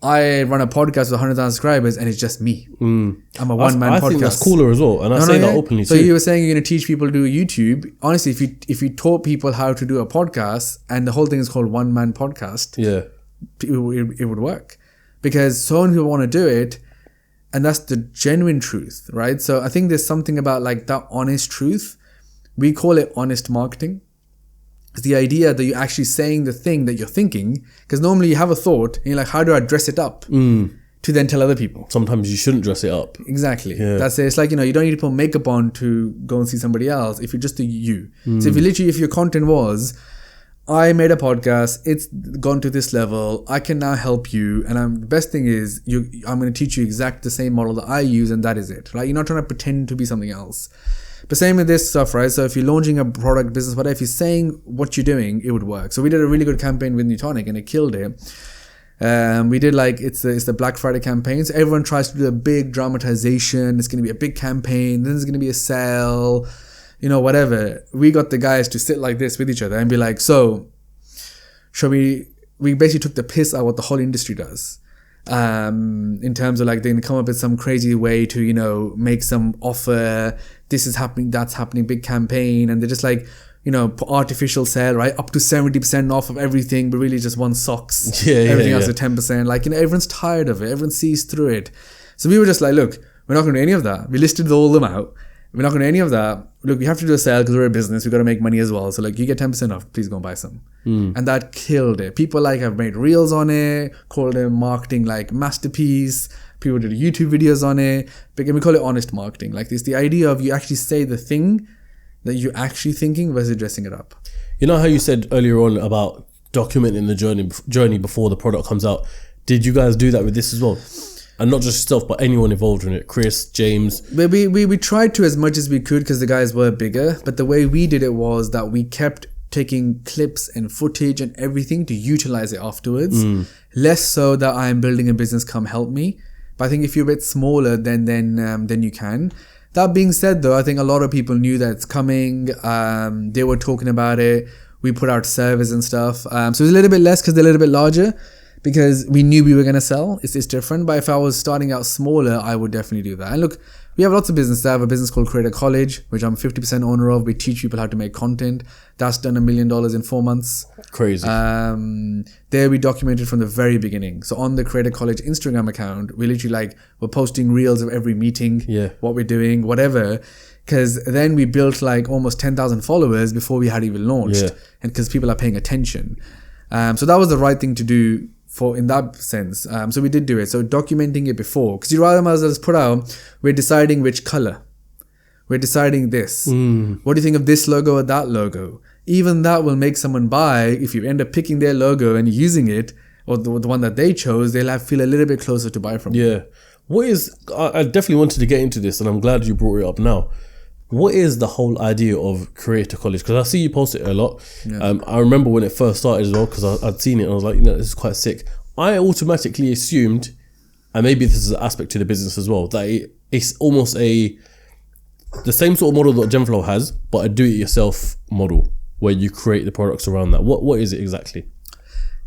I run a podcast with 100,000 subscribers and it's just me. I'm a one-man podcast. I think that's cooler as well. And I say that openly so too. You were saying you're going to teach people to do YouTube. Honestly, if you taught people how to do a podcast and the whole thing is called one-man podcast, Yeah. it would work. Because so many people want to do it, and that's the genuine truth, right? So I think there's something about like that honest truth. We call it honest marketing. It's the idea that you're actually saying the thing that you're thinking, because normally you have a thought and you're like, how do I dress it up to then tell other people? Sometimes you shouldn't dress it up. Exactly. Yeah. That's it. It's like, you don't need to put makeup on to go and see somebody else if you're just a you. So if your content was, I made a podcast, it's gone to this level, I can now help you, and the best thing is I'm going to teach you exact the same model that I use, and that is it. Right? You're not trying to pretend to be something else. But same with this stuff, right? So if you're launching a product business, whatever, if you're saying what you're doing, it would work. So we did a really good campaign with Newtonic and it killed it. We did like, it's the Black Friday campaign. So everyone tries to do a big dramatization. It's going to be a big campaign. Then there's going to be a sale, whatever. We got the guys to sit like this with each other and be like, so we basically took the piss out of what the whole industry does. In terms of like, they come up with some crazy way to, make some offer. This is happening, that's happening, big campaign. And they're just like, put artificial sale, right? Up to 70% off of everything, but really just one socks. Everything else at 10%. Like, everyone's tired of it. Everyone sees through it. So we were just like, look, we're not going to do any of that. We listed all of them out. We're not going to do any of that. Look, we have to do a sale because we're a business. We've got to make money as well. So like, you get 10% off. Please go and buy some. And that killed it. People like have made reels on it, called it marketing like masterpiece. People did YouTube videos on it. But we call it honest marketing. Like this, the idea of you actually say the thing that you're actually thinking versus dressing it up. You know how you said earlier on about documenting the journey before the product comes out? Did you guys do that with this as well? And not just yourself, but anyone involved in it. Chris, James. We tried to as much as we could because the guys were bigger. But the way we did it was that we kept taking clips and footage and everything to utilize it afterwards. Less so that I'm building a business, come help me. But I think if you're a bit smaller, then you can. That being said, though, I think a lot of people knew that it's coming. They were talking about it. We put out servers and stuff. So it was a little bit less because they're a little bit larger, because we knew we were going to sell. It's different. But if I was starting out smaller, I would definitely do that. And look, we have lots of businesses. I have a business called Creator College, which I'm 50% owner of. We teach people how to make content. That's done $1 million in 4 months. Crazy. There we documented from the very beginning. So on the Creator College Instagram account, we literally we're posting reels of every meeting, what we're doing, whatever. Because then we built almost 10,000 followers before we had even launched. And because people are paying attention. So that was the right thing to do for in that sense. So we did do it. So documenting it before, because you rather might as well just put out, we're deciding which color. We're deciding this. What do you think of this logo or that logo? Even that will make someone buy. If you end up picking their logo and using it, or the one that they chose, they'll feel a little bit closer to buy from. Yeah. I definitely wanted to get into this, and I'm glad you brought it up now. What is the whole idea of Creator College? Because I see you post it a lot. Yeah. I remember when it first started as well, because I'd seen it and I was like, this is quite sick. I automatically assumed, and maybe this is an aspect to the business as well, that it's almost the same sort of model that Genflow has, but a do-it-yourself model where you create the products around that. What is it exactly?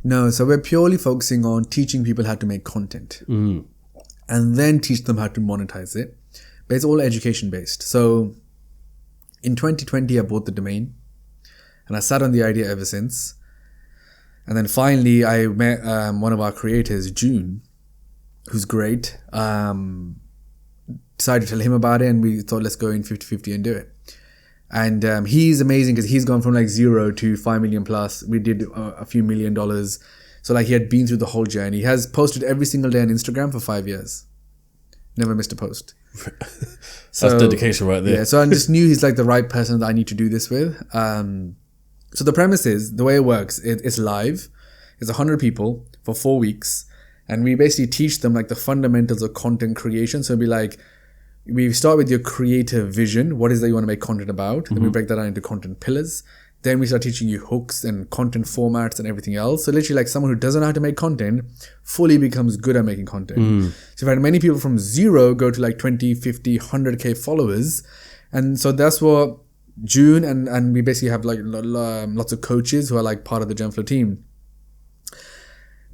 No, so we're purely focusing on teaching people how to make content and then teach them how to monetize it. But it's all education based. So in 2020, I bought the domain and I sat on the idea ever since. And then finally, I met one of our creators, June, who's great. Decided to tell him about it and we thought, let's go in 50-50 and do it. And he's amazing because he's gone from like 0 to 5 million plus. We did a few $1 million. So like he had been through the whole journey. He has posted every single day on Instagram for 5 years. Never missed a post. So, that's dedication right there. Yeah, so I just knew he's like the right person that I need to do this with. So the premise is, the way it works, it's live. It's 100 people for 4 weeks. And we basically teach them like the fundamentals of content creation. So it'd be like, we start with your creative vision. What is that you want to make content about? Then we break that down into content pillars. Then we start teaching you hooks and content formats and everything else. So literally like someone who doesn't know how to make content fully becomes good at making content. So I've had many people from 0 go to like 20, 50, 100K followers. And so that's what June and we basically have like lots of coaches who are like part of the Genflow team.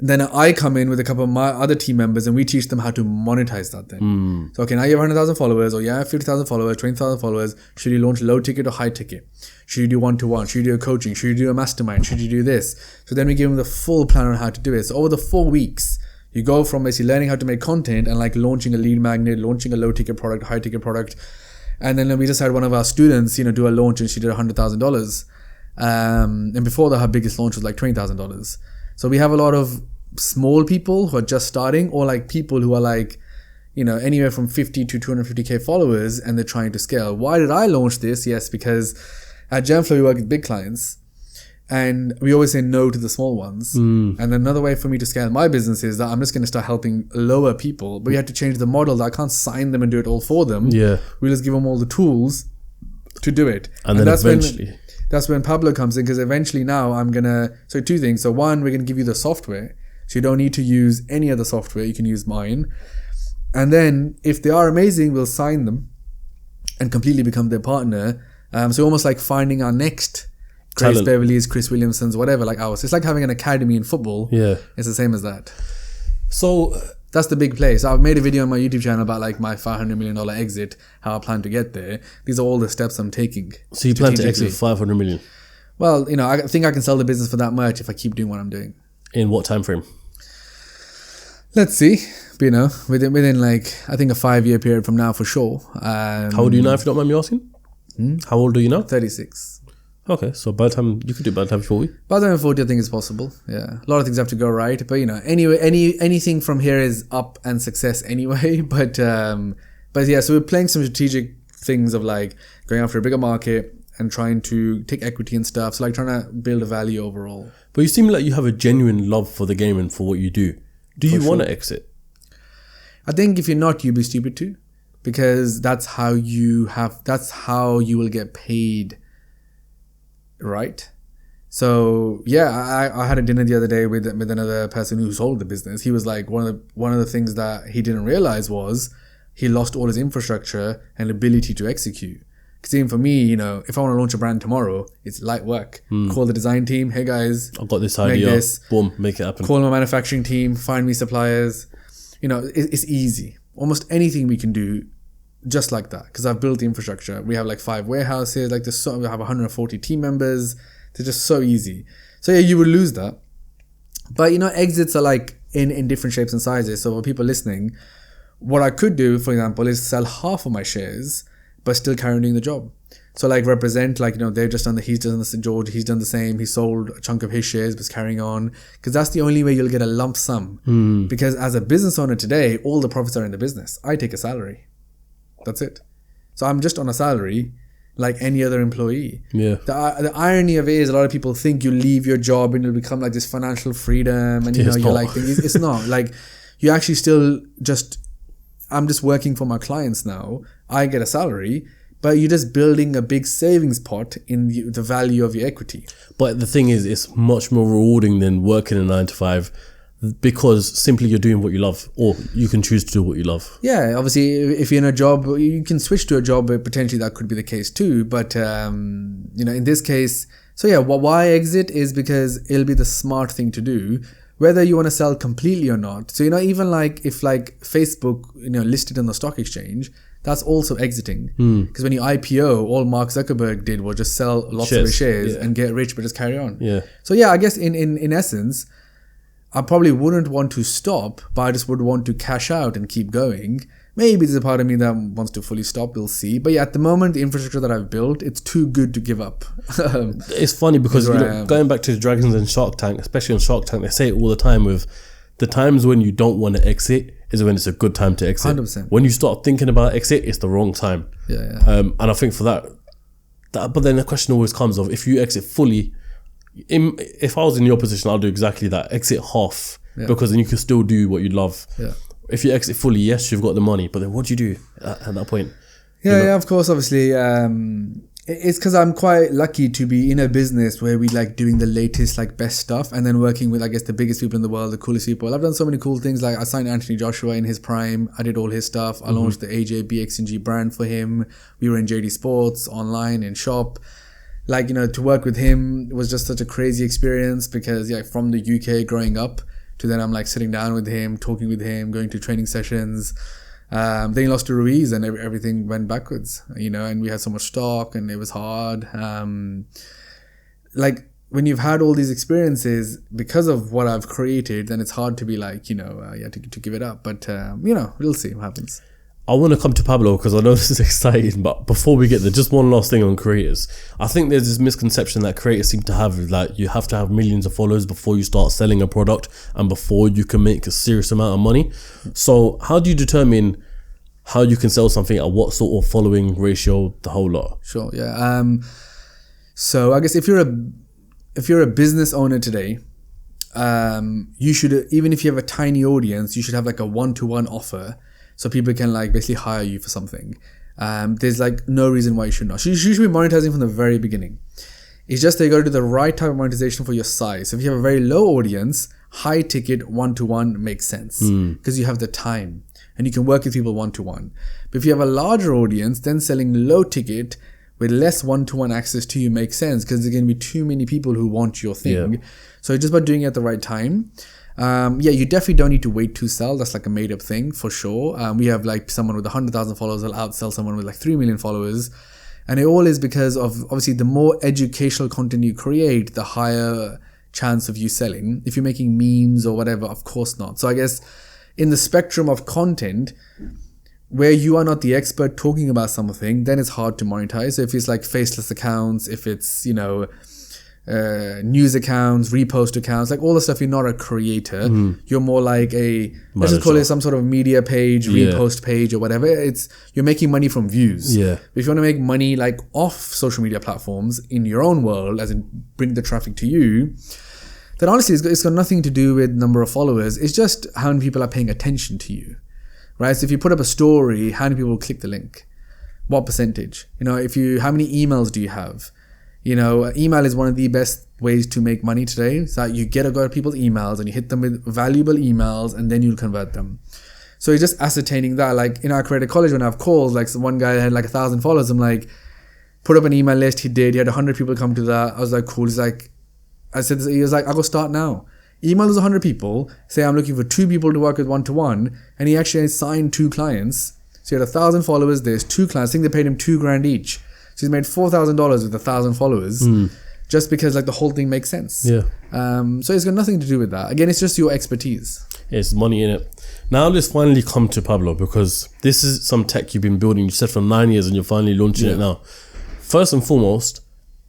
Then I come in with a couple of my other team members and we teach them how to monetize that then. So, okay, now you have 100,000 followers or you have 50,000 followers, 20,000 followers. Should you launch low ticket or high ticket? Should you do one-to-one? Should you do a coaching? Should you do a mastermind? Should you do this? So then we give them the full plan on how to do it. So over the 4 weeks, you go from basically learning how to make content and like launching a lead magnet, launching a low ticket product, high ticket product. And then we just had one of our students, do a launch and she did $100,000. And before that, her biggest launch was like $20,000. So we have a lot of small people who are just starting or like people who are like, anywhere from 50 to 250K followers and they're trying to scale. Why did I launch this? Yes, because at Genflow, we work with big clients and we always say no to the small ones. And another way for me to scale my business is that I'm just going to start helping lower people, but we have to change the model. I can't sign them and do it all for them. Yeah. We just give them all the tools to do it. And then that's eventually... That's when Pablo comes in, because eventually now so 2 things. So one, we're going to give you the software. So you don't need to use any other software. You can use mine. And then if they are amazing, we'll sign them and completely become their partner. So almost like finding our next Grace Beverley's, Chris Williamson's, whatever, like ours. It's like having an academy in football. Yeah. It's the same as that. So that's the big play. So I've made a video on my YouTube channel about like my $500 million exit, how I plan to get there. These are all the steps I'm taking. So you plan to exit 500 million? Well, I think I can sell the business for that much if I keep doing what I'm doing. In what time frame? Let's see. But, within like, I think a 5-year period from now for sure. How old are you now, if you don't mind me asking? How old are you now? 36. Okay, so by the time you could do by the time 40. By the time 40, I think it's possible. Yeah, a lot of things have to go right, but anyway, anything from here is up and success anyway. But yeah, so we're playing some strategic things of like going after a bigger market and trying to take equity and stuff. So like trying to build a value overall. But you seem like you have a genuine love for the game and for what you do. Do you want to exit? I think if you're not, you'll be stupid too, because that's how you will get paid. Right. So yeah, I had a dinner the other day with another person who sold the business. He was like, one of the things that he didn't realize was he lost all his infrastructure and ability to execute. Because even for me, if I want to launch a brand tomorrow, it's light work. Call the design team. Hey guys, I've got this idea. Boom, make it happen. Call my manufacturing team. Find me suppliers. It's easy. Almost anything we can do. Just like that, because I've built the infrastructure. We have like 5 warehouses, like we have 140 team members. They're just so easy. So yeah, you would lose that. But exits are like in different shapes and sizes. So for people listening, what I could do, for example, is sell half of my shares, but still carry on doing the job. So like represent, like, they've just done he's done the George, he's done the same, he sold a chunk of his shares, was carrying on, because that's the only way you'll get a lump sum. Because as a business owner today, all the profits are in the business. I take a salary. That's it. So I'm just on a salary like any other employee. Yeah. The irony of it is a lot of people think you leave your job and you'll become like this financial freedom, and you're like, it's not. Like, you actually still I'm just working for my clients now. I get a salary, but you're just building a big savings pot in the value of your equity. But the thing is, it's much more rewarding than working a 9 to 5, because simply you're doing what you love, or you can choose to do what you love. Yeah, obviously, if you're in a job, you can switch to a job, but potentially that could be the case too. But, in this case, so yeah, why exit is because it'll be the smart thing to do, whether you want to sell completely or not. So, even like if like Facebook, listed on the stock exchange, that's also exiting. Because when you IPO, all Mark Zuckerberg did was just sell lots of his shares and get rich, but just carry on. Yeah. So yeah, I guess in essence, I probably wouldn't want to stop, but I just would want to cash out and keep going. Maybe there's a part of me that wants to fully stop, we'll see. But yeah, at the moment, the infrastructure that I've built, it's too good to give up. It's funny because going back to the Dragons and Shark Tank, especially on Shark Tank, they say it all the time with the times when you don't want to exit is when it's a good time to exit. 100%. When you start thinking about exit, it's the wrong time. Yeah. And I think for that, but then the question always comes of, if you exit fully, if I was in your position, I'll do exactly that. Exit half, because then you can still do what you love. Yeah. If you exit fully, yes, you've got the money, but then what do you do at that point? Yeah, of course, obviously. It's because I'm quite lucky to be in a business where we like doing the latest, like best stuff, and then working with, I guess, the biggest people in the world, the coolest people. I've done so many cool things. Like I signed Anthony Joshua in his prime. I did all his stuff. I launched the AJ BXNG brand for him. We were in JD Sports, online, in shop. Like, to work with him was just such a crazy experience because, from the UK growing up to then I'm like sitting down with him, talking with him, going to training sessions. Then he lost to Ruiz and everything went backwards, and we had so much stock and it was hard. Like when you've had all these experiences because of what I've created, then it's hard to be like, to give it up. But, we'll see what happens. I want to come to Pablo because I know this is exciting, but before we get there, just one last thing on creators. I think there's this misconception that creators seem to have, like you have to have millions of followers before you start selling a product and before you can make a serious amount of money. So how do you determine how you can sell something at what sort of following ratio, the whole lot? Sure, yeah. So I guess if you're a business owner today, you should, even if you have a tiny audience, you should have like a 1-to-1 offer. So people can like basically hire you for something. There's like no reason why you should not. So you should be monetizing from the very beginning. It's just that you got to do the right type of monetization for your size. So if you have a very low audience, high ticket 1-to-1 makes sense because you have the time and you can work with people 1-to-1. But if you have a larger audience, then selling low ticket with less 1-to-1 access to you makes sense because there's going to be too many people who want your thing. Yeah. So it's just about doing it at the right time. You definitely don't need to wait to sell. That's like a made up thing for sure. We have like someone with 100,000 followers will outsell someone with like 3 million followers. And it all is because of obviously the more educational content you create, the higher chance of you selling. If you're making memes or whatever, of course not. So I guess in the spectrum of content where you are not the expert talking about something, then it's hard to monetize. So if it's like faceless accounts, if it's, news accounts, repost accounts, like all the stuff, you're not a creator. You're more like let's just call it some sort of media page, repost page or whatever. You're making money from views. Yeah. But if you want to make money like off social media platforms in your own world, as in bring the traffic to you, then honestly it's got nothing to do with number of followers. It's just how many people are paying attention to you, right? So if you put up a story, how many people will click the link? What percentage? How many emails do you have? Email is one of the best ways to make money today. So you get a lot of people's emails and you hit them with valuable emails and then you'll convert them. So you're just ascertaining that. Like in our creator college, when I have calls, like one guy had like 1,000 followers. I'm like, put up an email list. He did. He had 100 people come to that. I was like, cool. He was like, I'll go start now. Email those 100 people. Say I'm looking for 2 people to work with 1-to-1. And he actually signed 2 clients. So he had 1,000 followers. There's 2 clients. I think they paid him $2,000 each. So he's made $4,000 with 1,000 followers just because like the whole thing makes sense. Yeah. So it's got nothing to do with that. Again, it's just your expertise. It's money in it. Now let's finally come to Pablo because this is some tech you've been building. You said for 9 years and you're finally launching it now. first and foremost,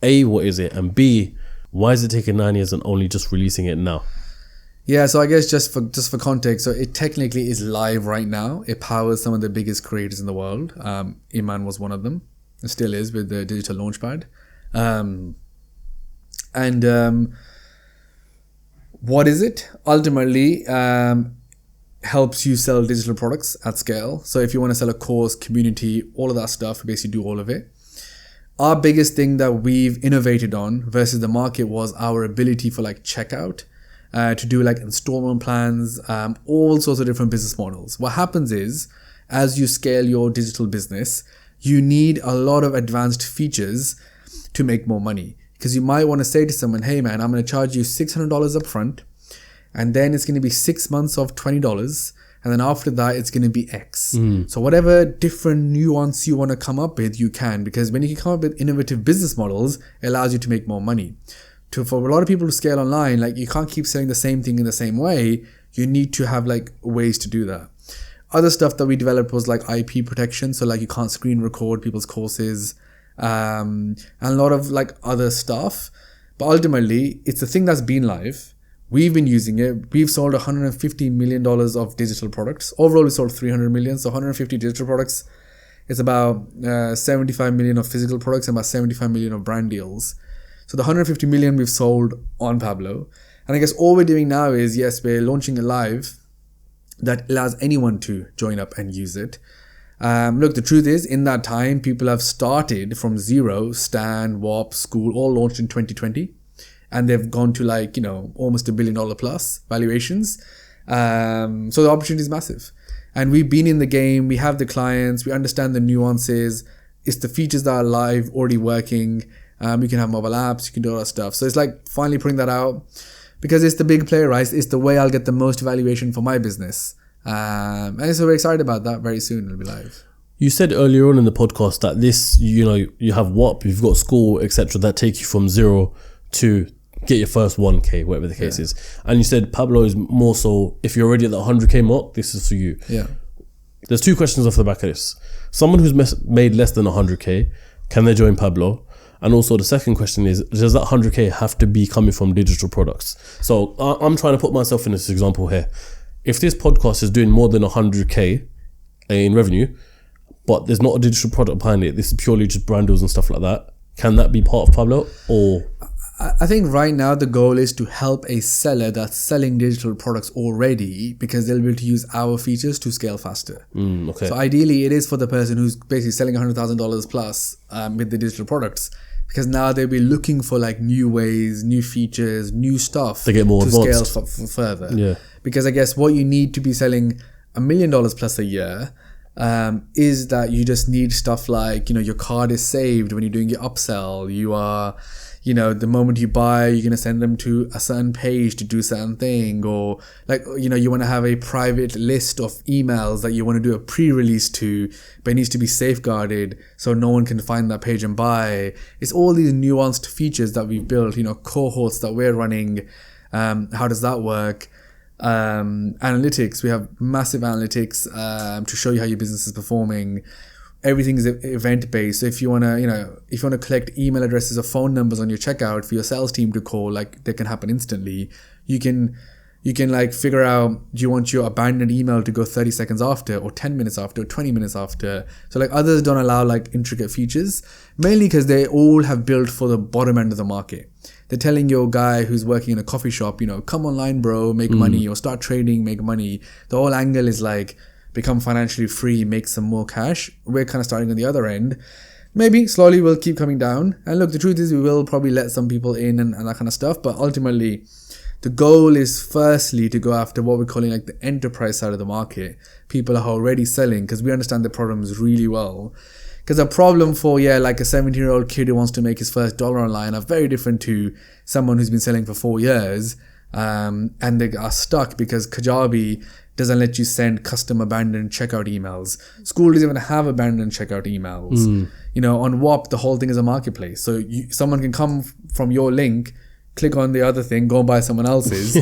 A, what is it? And B, why is it taking 9 years and only just releasing it now? Yeah, so I guess just for context, so it technically is live right now. It powers some of the biggest creators in the world. Iman was one of them. It still is with the digital launchpad. What is it? Ultimately, helps you sell digital products at scale. So if you want to sell a course, community, all of that stuff, basically do all of it. Our biggest thing that we've innovated on versus the market was our ability for like checkout, to do like installment plans, all sorts of different business models. What happens is, as you scale your digital business, you need a lot of advanced features to make more money. Because you might want to say to someone, hey man, I'm going to charge you $600 up front, and then it's going to be 6 months of $20, and then after that it's going to be X. So whatever different nuance you want to come up with, you can, because when you can come up with innovative business models, it allows you to make more money. For a lot of people to scale online, like you can't keep selling the same thing in the same way. You need to have like ways to do that. Other stuff that we developed was like IP protection. So like you can't screen record people's courses, and a lot of like other stuff. But ultimately, it's a thing that's been live. We've been using it. We've sold $150 million of digital products. Overall, we sold 300 million. So 150 digital products. It's about 75 million of physical products and about 75 million of brand deals. So the 150 million we've sold on Pablo. And I guess all we're doing now is, yes, we're launching a live that allows anyone to join up and use it. Look, the truth is, in that time, people have started from zero. Stan, WAP, School, all launched in 2020. And they've gone to like, almost $1 billion plus valuations. So the opportunity is massive. And we've been in the game. We have the clients. We understand the nuances. It's the features that are live, already working. You can have mobile apps. You can do all that stuff. So it's like finally putting that out, because it's the big player, right? It's the way I'll get the most valuation for my business. And so we're excited about that. Very soon it'll be live. You said earlier on in the podcast that this, you have WAP, you've got School, etc., that take you from zero to get your first 1K, whatever the case is. And you said Pablo is more so, if you're already at the 100K mark, this is for you. Yeah. There's two questions off the back of this. Someone who's made less than 100K, can they join Pablo? And also the second question is, does that 100K have to be coming from digital products? So I'm trying to put myself in this example here. If this podcast is doing more than 100K in revenue, but there's not a digital product behind it, this is purely just brand deals and stuff like that, can that be part of Pablo? Or I think right now the goal is to help a seller that's selling digital products already, because they'll be able to use our features to scale faster. Okay. So ideally it is for the person who's basically selling $100,000 plus with the digital products, because now they'll be looking for like new ways, new features, new stuff to get more advanced. Scale further. Yeah. Because I guess what you need to be selling $1 million plus a year is that you just need stuff like, your card is saved when you're doing your upsell. You are, the moment you buy, you're going to send them to a certain page to do a certain thing, or like, you want to have a private list of emails that you want to do a pre-release to, but it needs to be safeguarded so no one can find that page and buy. It's all these nuanced features that we've built, cohorts that we're running. How does that work? Analytics, we have massive analytics to show you how your business is performing. Everything is event based. So if you want to collect email addresses or phone numbers on your checkout for your sales team to call, like that can happen instantly. You can like figure out, do you want your abandoned email to go 30 seconds after, or 10 minutes after, or 20 minutes after? So like others don't allow like intricate features, mainly because they all have built for the bottom end of the market. They're telling your guy who's working in a coffee shop, come online, bro, make money, or start trading, make money. The whole angle is like, become financially free, make some more cash. We're kind of starting on the other end. Maybe slowly we'll keep coming down. And look, the truth is we will probably let some people in and that kind of stuff. But ultimately, the goal is firstly to go after what we're calling like the enterprise side of the market. People are already selling, because we understand the problems really well. Because a problem for, like a 17-year-old kid who wants to make his first dollar online are very different to someone who's been selling for 4 years. And they are stuck because Kajabi doesn't let you send custom abandoned checkout emails. School doesn't even have abandoned checkout emails. On WAP, the whole thing is a marketplace. So someone can come from your link click on the other thing, go and buy someone else's.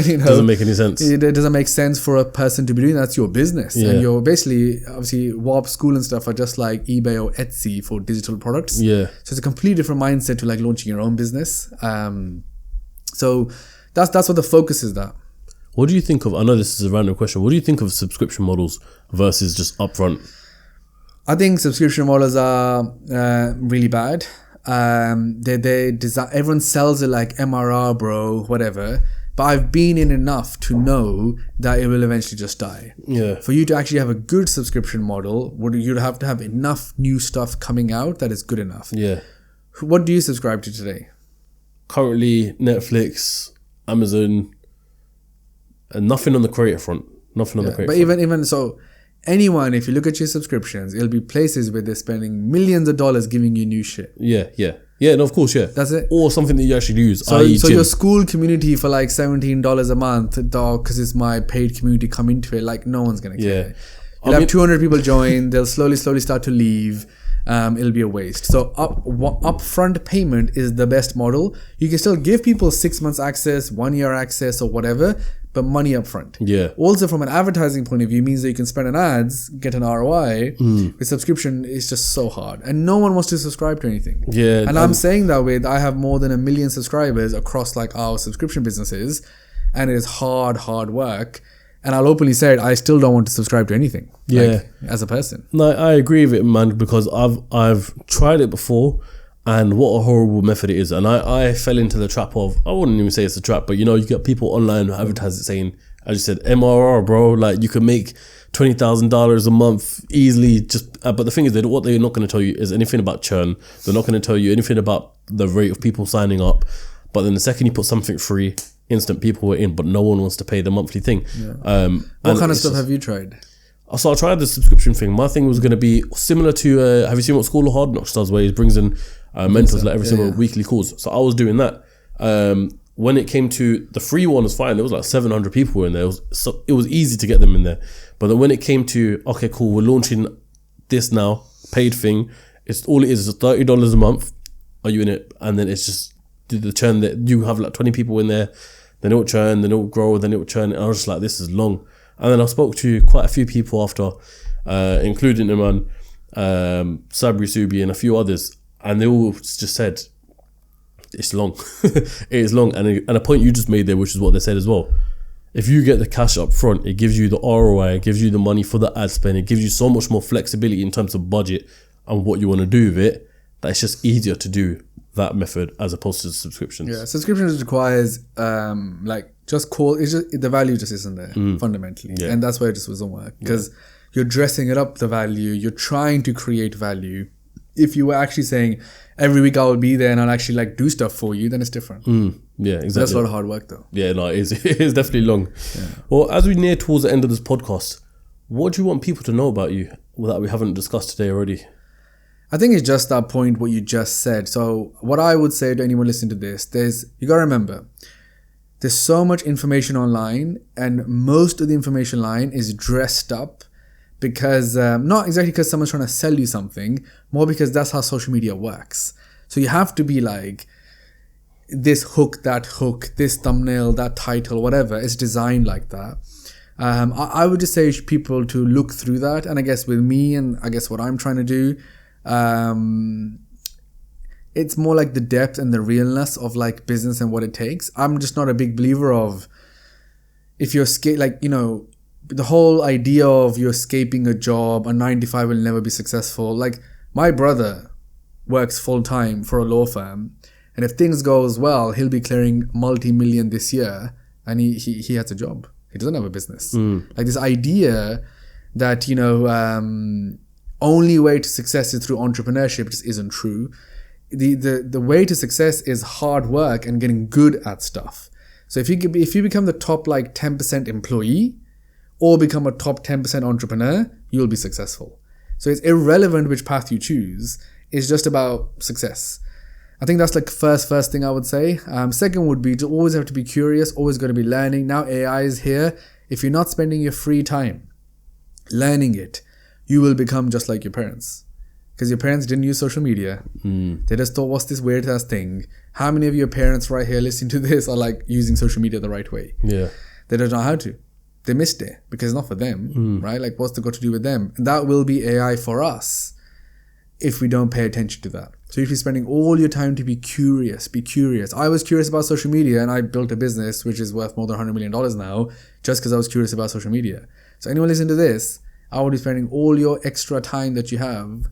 You know, doesn't make any sense. It doesn't make sense for a person to be doing that. That's your business. Yeah. And you're basically, obviously, WARP School and stuff are just like eBay or Etsy for digital products. Yeah. So it's a completely different mindset to like launching your own business. So that's what the focus is that. What do you think of, I know this is a random question, what do you think of subscription models versus just upfront? I think subscription models are really bad. They design, everyone sells it like MRR, bro, whatever. But I've been in enough to know that it will eventually just die. Yeah. For you to actually have a good subscription model, you'd have to have enough new stuff coming out that is good enough. Yeah. What do you subscribe to today? Currently, Netflix, Amazon, and nothing on the creator front. Nothing on the creator But front. even so, anyone, if you look at your subscriptions, it'll be places where they're spending millions of dollars giving you new shit. Yeah, yeah. Yeah, no, of course, yeah. That's it. Or something that you actually use. So your school community for like $17 a month, dog, because it's my paid community, come into it. Like, no one's going to care. Yeah. You'll have 200 people join. They'll slowly start to leave. It'll be a waste. So upfront payment is the best model. You can still give people 6 months access, 1 year access or whatever, but money upfront. Yeah. Also from an advertising point of view means that you can spend on ads, get an ROI. With subscription is just so hard. And no one wants to subscribe to anything. Yeah. And I'm saying that with, I have more than 1 million subscribers across like our subscription businesses, and it is hard work. And I'll openly say it, I still don't want to subscribe to anything. Yeah. Like, as a person. No, I agree with it, man, because I've tried it before, and what a horrible method it is. And I fell into the trap of, I wouldn't even say it's a trap, but you know, you get people online who advertise it saying, as you said, MRR, bro, like you can make $20,000 a month easily. Just but the thing is, what they're not going to tell you is anything about churn. They're not going to tell you anything about the rate of people signing up. But then the second you put something free, instant people were in, but no one wants to pay the monthly thing. Yeah. What kind of stuff have you tried? So I tried the subscription thing. My thing was going to be similar to, have you seen what School of Hard Knocks does, where he brings in mentors like every single weekly calls? So I was doing that. When it came to the free one, was fine. There was like 700 people in there. It was easy to get them in there. But then when it came to, okay, cool, we're launching this now, paid thing. All it is $30 a month. Are you in it? And then it's just the churn that you have like 20 people in there. Then it will churn, then it will grow, then it will churn. And I was just like, this is long. And then I spoke to quite a few people after, including Iman, Sabri Subi, and a few others. And they all just said, it's long. It is long. And a point you just made there, which is what they said as well. If you get the cash up front, it gives you the ROI, it gives you the money for the ad spend, it gives you so much more flexibility in terms of budget and what you want to do with it, that it's just easier to do that method as opposed to subscriptions. Yeah, subscriptions requires it's just the value just isn't there fundamentally. Yeah. And that's why it just doesn't work. Because you're dressing it up the value, you're trying to create value. If you were actually saying every week I will be there and I'll actually like do stuff for you, then it's different. Yeah, exactly. That's a lot of hard work though. Yeah, no, it is. It is definitely long. Yeah. Well, as we near towards the end of this podcast, what do you want people to know about you that we haven't discussed today already? I think it's just that point what you just said. So what I would say to anyone listening to this, you got to remember, there's so much information online, and most of the information online is dressed up because, not exactly because someone's trying to sell you something, more because that's how social media works. So you have to be like, this hook, this thumbnail, that title, whatever, it's designed like that. I would just say people to look through that. And I guess with me and I guess what I'm trying to do, it's more like the depth and the realness of like business and what it takes. I'm just not a big believer of if you're the whole idea of you're escaping a job, a 9 to 5 will never be successful. Like my brother works full time for a law firm, and if things goes well, he'll be clearing multi-million this year, and he has a job. He doesn't have a business. Like this idea that only way to success is through entrepreneurship just isn't true. The way to success is hard work and getting good at stuff. So if you become the top like 10% employee or become a top 10% entrepreneur, you'll be successful. So it's irrelevant which path you choose. It's just about success. I think that's like first thing I would say. Second would be to always have to be curious, always got to be learning. Now AI is here. If you're not spending your free time learning it, you will become just like your parents. Because your parents didn't use social media. They just thought, what's this weird ass thing? How many of your parents right here listening to this are like using social media the right way? Yeah. They don't know how to. They missed it because it's not for them, right? Like, what's it got to do with them? And that will be AI for us if we don't pay attention to that. So if you're spending all your time to be curious, be curious. I was curious about social media and I built a business which is worth more than $100 million now just because I was curious about social media. So anyone listening to this, I would be spending all your extra time that you have.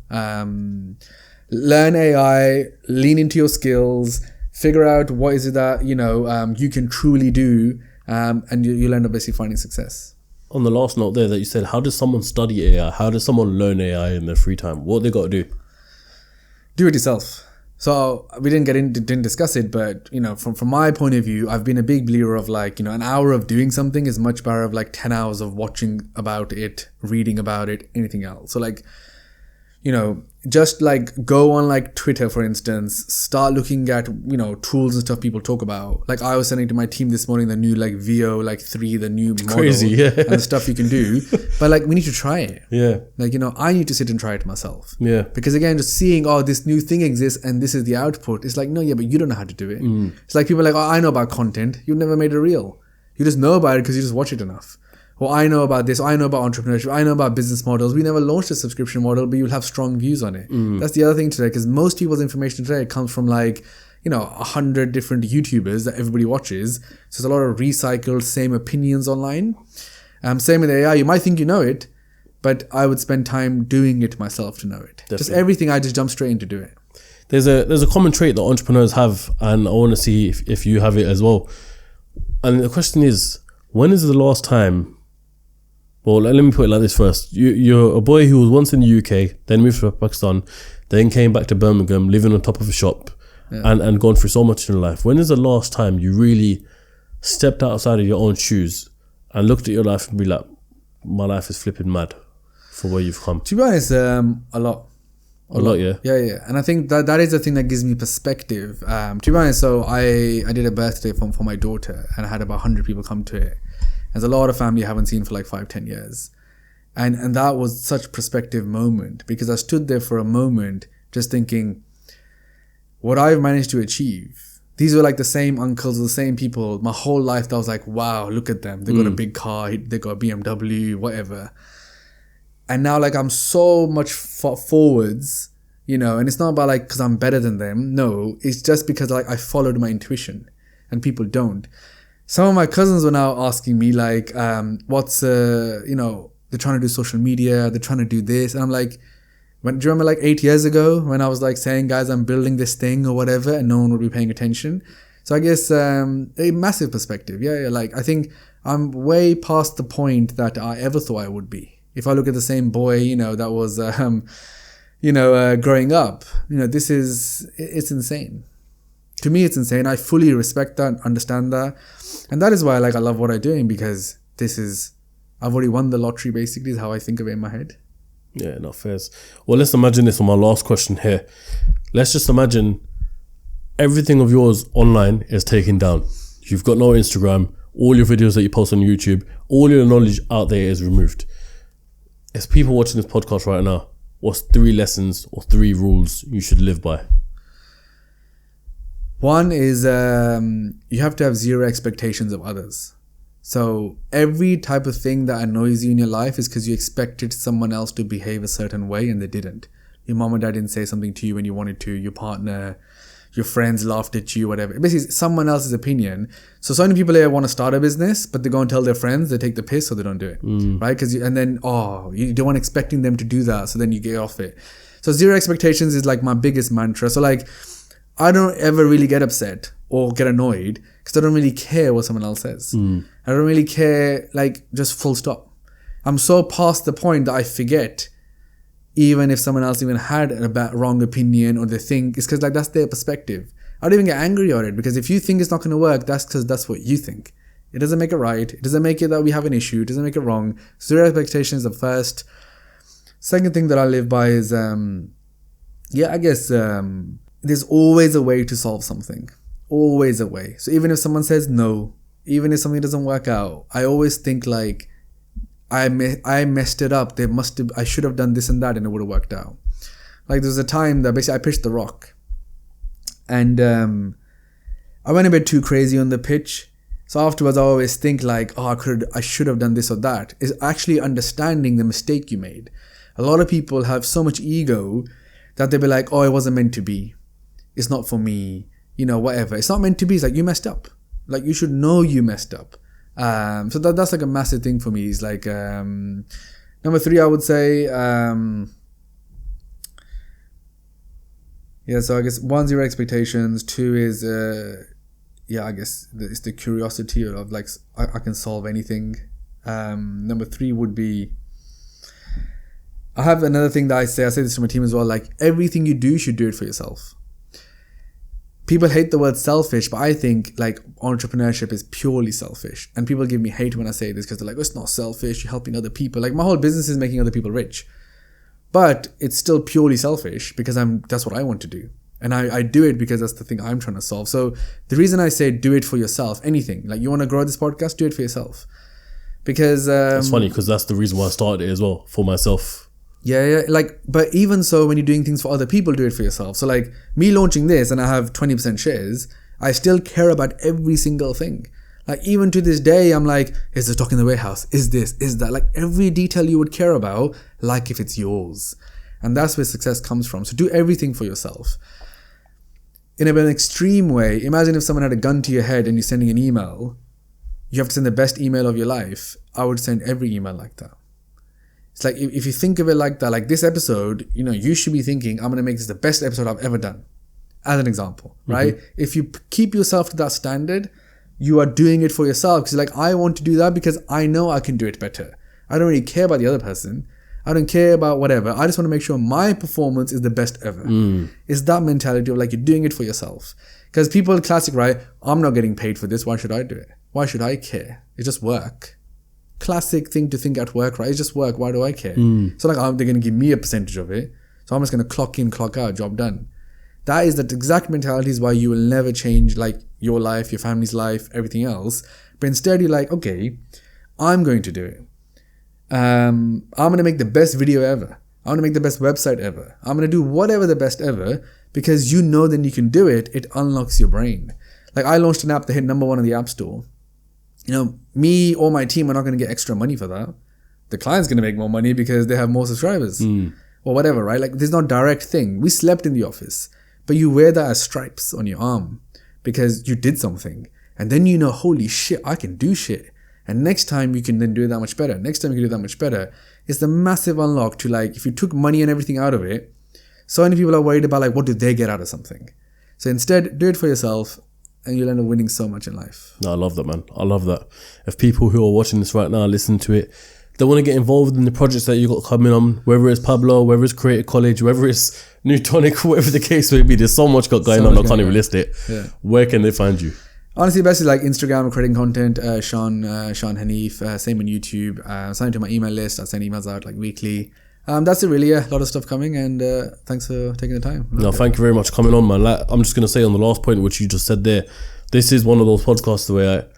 Learn AI, lean into your skills, figure out what is it that, you can truly do, and you'll end up basically finding success. On the last note there that you said, how does someone study AI? How does someone learn AI in their free time? What they got to do? Do it yourself. So we didn't discuss it, but from my point of view, I've been a big believer of like, an hour of doing something is much better of like 10 hours of watching about it, reading about it, anything else. So like, just like go on like Twitter, for instance, start looking at, tools and stuff people talk about. Like I was sending to my team this morning, the new like VO like 3, the new model, crazy, yeah. and the stuff you can do. But like, we need to try it. Yeah. Like, I need to sit and try it myself. Yeah. Because again, just seeing, this new thing exists and this is the output. It's like, no, yeah, but you don't know how to do it. It's like people are like, I know about content. You've never made a reel. You just know about it because you just watch it enough. Well, I know about this, I know about entrepreneurship, I know about business models. We never launched a subscription model, but you'll have strong views on it. That's the other thing today, because most people's information today comes from like, 100 different YouTubers that everybody watches. So there's a lot of recycled same opinions online. Same with AI, you might think you know it, but I would spend time doing it myself to know it. Definitely. Just everything, I just jump straight into do it. There's a common trait that entrepreneurs have, and I want to see if you have it as well. And the question is, when is the last time? Well, let me put it like this first. You're a boy who was once in the UK, then moved to Pakistan, then came back to Birmingham, living on top of a shop, and gone through so much in life. When is the last time you really stepped outside of your own shoes and looked at your life and be like, my life is flipping mad for where you've come? To be honest, a lot. A lot, yeah. Yeah. And I think that is the thing that gives me perspective. To be honest, so I did a birthday for my daughter and I had about 100 people come to it. There's a lot of family I haven't seen for like 5-10 years. And that was such a perspective moment because I stood there for a moment just thinking, what I've managed to achieve. These were like the same uncles, the same people. My whole life that was like, wow, look at them. They got a big car, they got a BMW, whatever. And now like I'm so much forwards, and it's not about like because I'm better than them. No, it's just because like I followed my intuition and people don't. Some of my cousins were now asking me like, what's, they're trying to do social media, they're trying to do this. And I'm like, do you remember like 8 years ago when I was like saying, guys, I'm building this thing or whatever, and no one would be paying attention. So I guess a massive perspective. Yeah. Like I think I'm way past the point that I ever thought I would be. If I look at the same boy, that was, growing up, it's insane. To me, it's insane. I fully respect that, understand that. And that is why I love what I'm doing, because I've already won the lottery, basically, is how I think of it in my head. Yeah, not fair. Well, let's imagine this on my last question here. Let's just imagine everything of yours online is taken down. You've got no Instagram. All your videos that you post on YouTube, all your knowledge out there is removed. As people watching this podcast right now, what's 3 lessons or 3 rules you should live by? One is you have to have zero expectations of others. So every type of thing that annoys you in your life is because you expected someone else to behave a certain way and they didn't. Your mom and dad didn't say something to you when you wanted to. Your partner, your friends laughed at you, whatever. Basically, someone else's opinion. So many people here want to start a business, but they go and tell their friends, they take the piss, so they don't do it, right? And then you don't want expecting them to do that, so then you get off it. So zero expectations is like my biggest mantra. So like, I don't ever really get upset or get annoyed because I don't really care what someone else says. I don't really care, like, just full stop. I'm so past the point that I forget, even if someone else even had a wrong opinion or they think, it's because like that's their perspective. I don't even get angry at it, because if you think it's not going to work, that's because that's what you think. It doesn't make it right. It doesn't make it that we have an issue. It doesn't make it wrong. Zero expectations is the first. Second thing that I live by is, there's always a way to solve something. Always a way. So even if someone says no, even if something doesn't work out, I always think like, I messed it up. I should have done this and that and it would have worked out. Like there was a time that basically I pitched The Rock, and I went a bit too crazy on the pitch. So afterwards, I always think like, oh, I should have done this or that. Is actually understanding the mistake you made. A lot of people have so much ego that they'll be like, oh, it wasn't meant to be. It's not for me. You know, whatever. It's not meant to be. It's like, you messed up. Like, you should know you messed up. So that's like a massive thing for me. It's like, number 3, I would say, so I guess 1, 0 expectations. 2 is, I guess it's the curiosity of like, I can solve anything. Number 3 would be, I have another thing that I say this to my team as well, like everything you do, you should do it for yourself. People hate the word selfish, but I think like entrepreneurship is purely selfish. And people give me hate when I say this because they're like, oh, it's not selfish, you're helping other people. Like my whole business is making other people rich. But it's still purely selfish because that's what I want to do. And I do it because that's the thing I'm trying to solve. So the reason I say do it for yourself, anything, like you want to grow this podcast, do it for yourself. Because it's funny because that's the reason why I started it as well, for myself. Yeah. Like, but even so, when you're doing things for other people, do it for yourself. So like me launching this and I have 20% shares, I still care about every single thing. Like even to this day, I'm like, is the stock in the warehouse? Is this? Is that? Like every detail you would care about, like if it's yours. And that's where success comes from. So do everything for yourself. In an extreme way, imagine if someone had a gun to your head and you're sending an email. You have to send the best email of your life. I would send every email like that. It's like, if you think of it like that, like this episode, you know, you should be thinking, I'm going to make this the best episode I've ever done. As an example, right? If you keep yourself to that standard, you are doing it for yourself. Because you're like, I want to do that because I know I can do it better. I don't really care about the other person. I don't care about whatever. I just want to make sure my performance is the best ever. It's that mentality of like, you're doing it for yourself. Because people, classic, right? I'm not getting paid for this. Why should I do it? Why should I care? It's just work. Classic thing to think at work, right? It's just work. Why do I care? So like, they're going to give me a percentage of it. So I'm just going to clock in, clock out, job done. That is the exact mentality is why you will never change like your life, your family's life, everything else. But instead you're like, okay, I'm going to do it. I'm going to make the best video ever. I'm going to make the best website ever. I'm going to do whatever the best ever because you know then you can do it. It unlocks your brain. Like I launched an app that hit number 1 in the App Store. You know, me or my team are not going to get extra money for that. The client's going to make more money because they have more subscribers or whatever, right? Like there's no direct thing. We slept in the office, but you wear that as stripes on your arm because you did something. And then you know, holy shit, I can do shit. And next time you can then do it that much better. Next time you can do that much better. It's the massive unlock to like, if you took money and everything out of it, so many people are worried about like, what do they get out of something? So instead, do it for yourself. And you'll end up winning so much in life. No, I love that, man. I love that. If people who are watching this right now listen to it, they want to get involved in the projects that you got coming on, whether it's Pablo, whether it's Creative College, whether it's Newtonic, whatever the case may be. There's so much got going on. I can't even list it. Yeah. Where can they find you? Honestly, best is like Instagram, creating content, Shan Hanif, same on YouTube. Sign into my email list. I send emails out like weekly. That's it really. A lot of stuff coming, and thanks for taking the time. No, thank you very much for coming on, man. Like, I'm just going to say on the last point, which you just said there, this is one of those podcasts where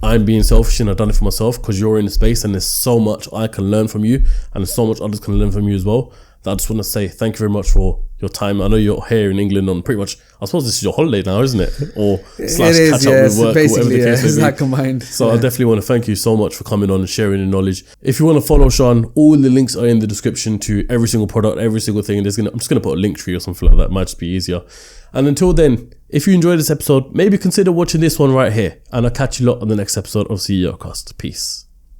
I'm being selfish and I've done it for myself because you're in the space and there's so much I can learn from you and there's so much others can learn from you as well. That I just want to say thank you very much for your time. I know you're here in England on pretty much, I suppose this is your holiday now, isn't it? Or slash it is, catch up with work, or whatever the case may be. That combined. So I definitely want to thank you so much for coming on and sharing your knowledge. If you want to follow Shan, all the links are in the description to every single product, every single thing. I'm just going to put a link tree or something like that. Might just be easier. And until then, if you enjoyed this episode, maybe consider watching this one right here. And I'll catch you lot on the next episode of CEOCAST. Peace.